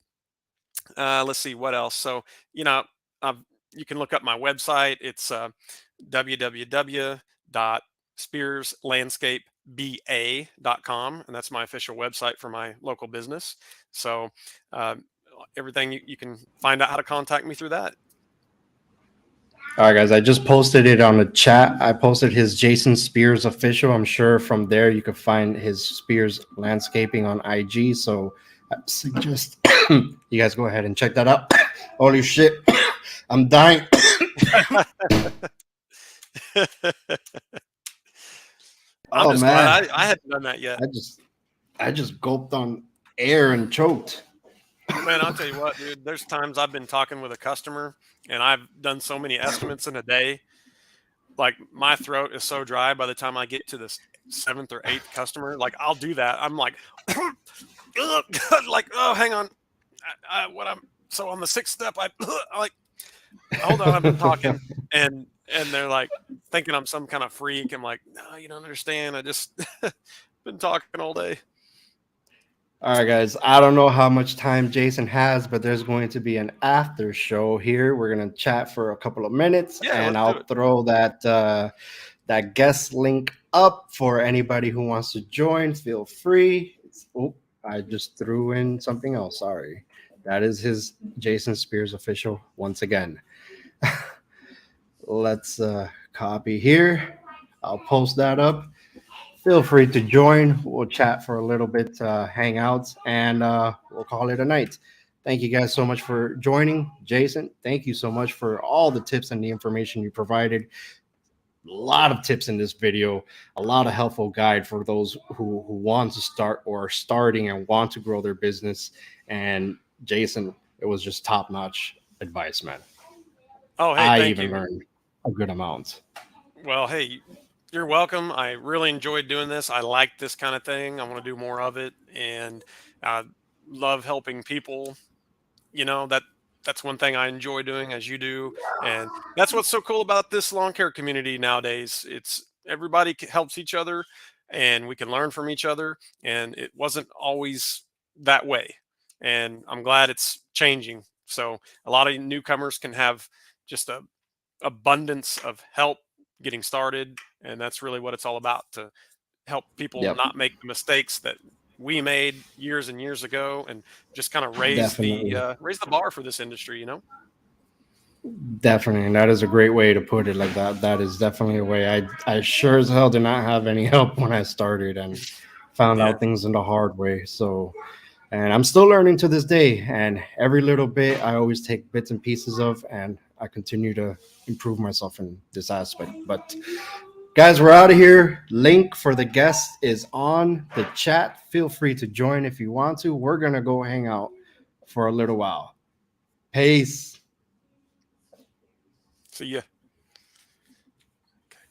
let's see what else. So you know, um, you can look up my website. It's www.spearslandscapeba.com, and that's my official website for my local business. So um, everything you can find out how to contact me through that. All right, guys. I just posted it on the chat. I posted his Jason Spears official. I'm sure from there you can find his Spears landscaping on IG. So I suggest you guys go ahead and check that out. Holy shit, I'm dying. I'm Oh just glad man, I hadn't done that yet. I just I just gulped on air and choked. Man, I'll tell you what, dude. There's times I've been talking with a customer and I've done so many estimates in a day. Like my throat is so dry by the time I get to the seventh or eighth customer. Like I'll do that. I'm like, like, oh, hang on. What I'm so on the sixth step. I like, hold on. I've been talking, and they're like thinking I'm some kind of freak. I'm like, no, you don't understand. I just been talking all day. All right, guys. I don't know how much time Jason has, but there's going to be an after show here. We're gonna chat for a couple of minutes, Yeah, and let's do I'll it. throw that guest link up for anybody who wants to join. Feel free. I just threw in something else. Sorry. That is his Jason Spears official once again. Let's copy here. I'll post that up. Feel free to join. We'll chat for a little bit, hang out, and we'll call it a night. Thank you guys so much for joining. Jason, thank you so much for all the tips and the information you provided. A lot of tips in this video, a lot of helpful guide for those who want to start or are starting and want to grow their business. And Jason, it was just top notch advice, man. Oh, hey, I thank even you. learned a good amount. Well, hey, you're welcome. I really enjoyed doing this. I like this kind of thing. I want to do more of it, and I love helping people. That's one thing I enjoy doing, as you do, and that's what's so cool about this lawn care community nowadays. It's everybody helps each other, and we can learn from each other. And it wasn't always that way, and I'm glad it's changing. So a lot of newcomers can have just a abundance of help getting started, and that's really what it's all about, to help people Yep, not make the mistakes that we made years and years ago, and just kind of definitely. raise the bar for this industry. Definitely, and that is a great way to put it. Like that. That is definitely a way. I sure as hell did not have any help when I started, and found Yeah. out things in the hard way. So, and I'm still learning to this day. And every little bit, I always take bits and pieces of, and I continue to improve myself in this aspect. But guys, we're out of here. Link for the guest is on the chat. Feel free to join if you want to. We're gonna go hang out for a little while. Peace. See ya.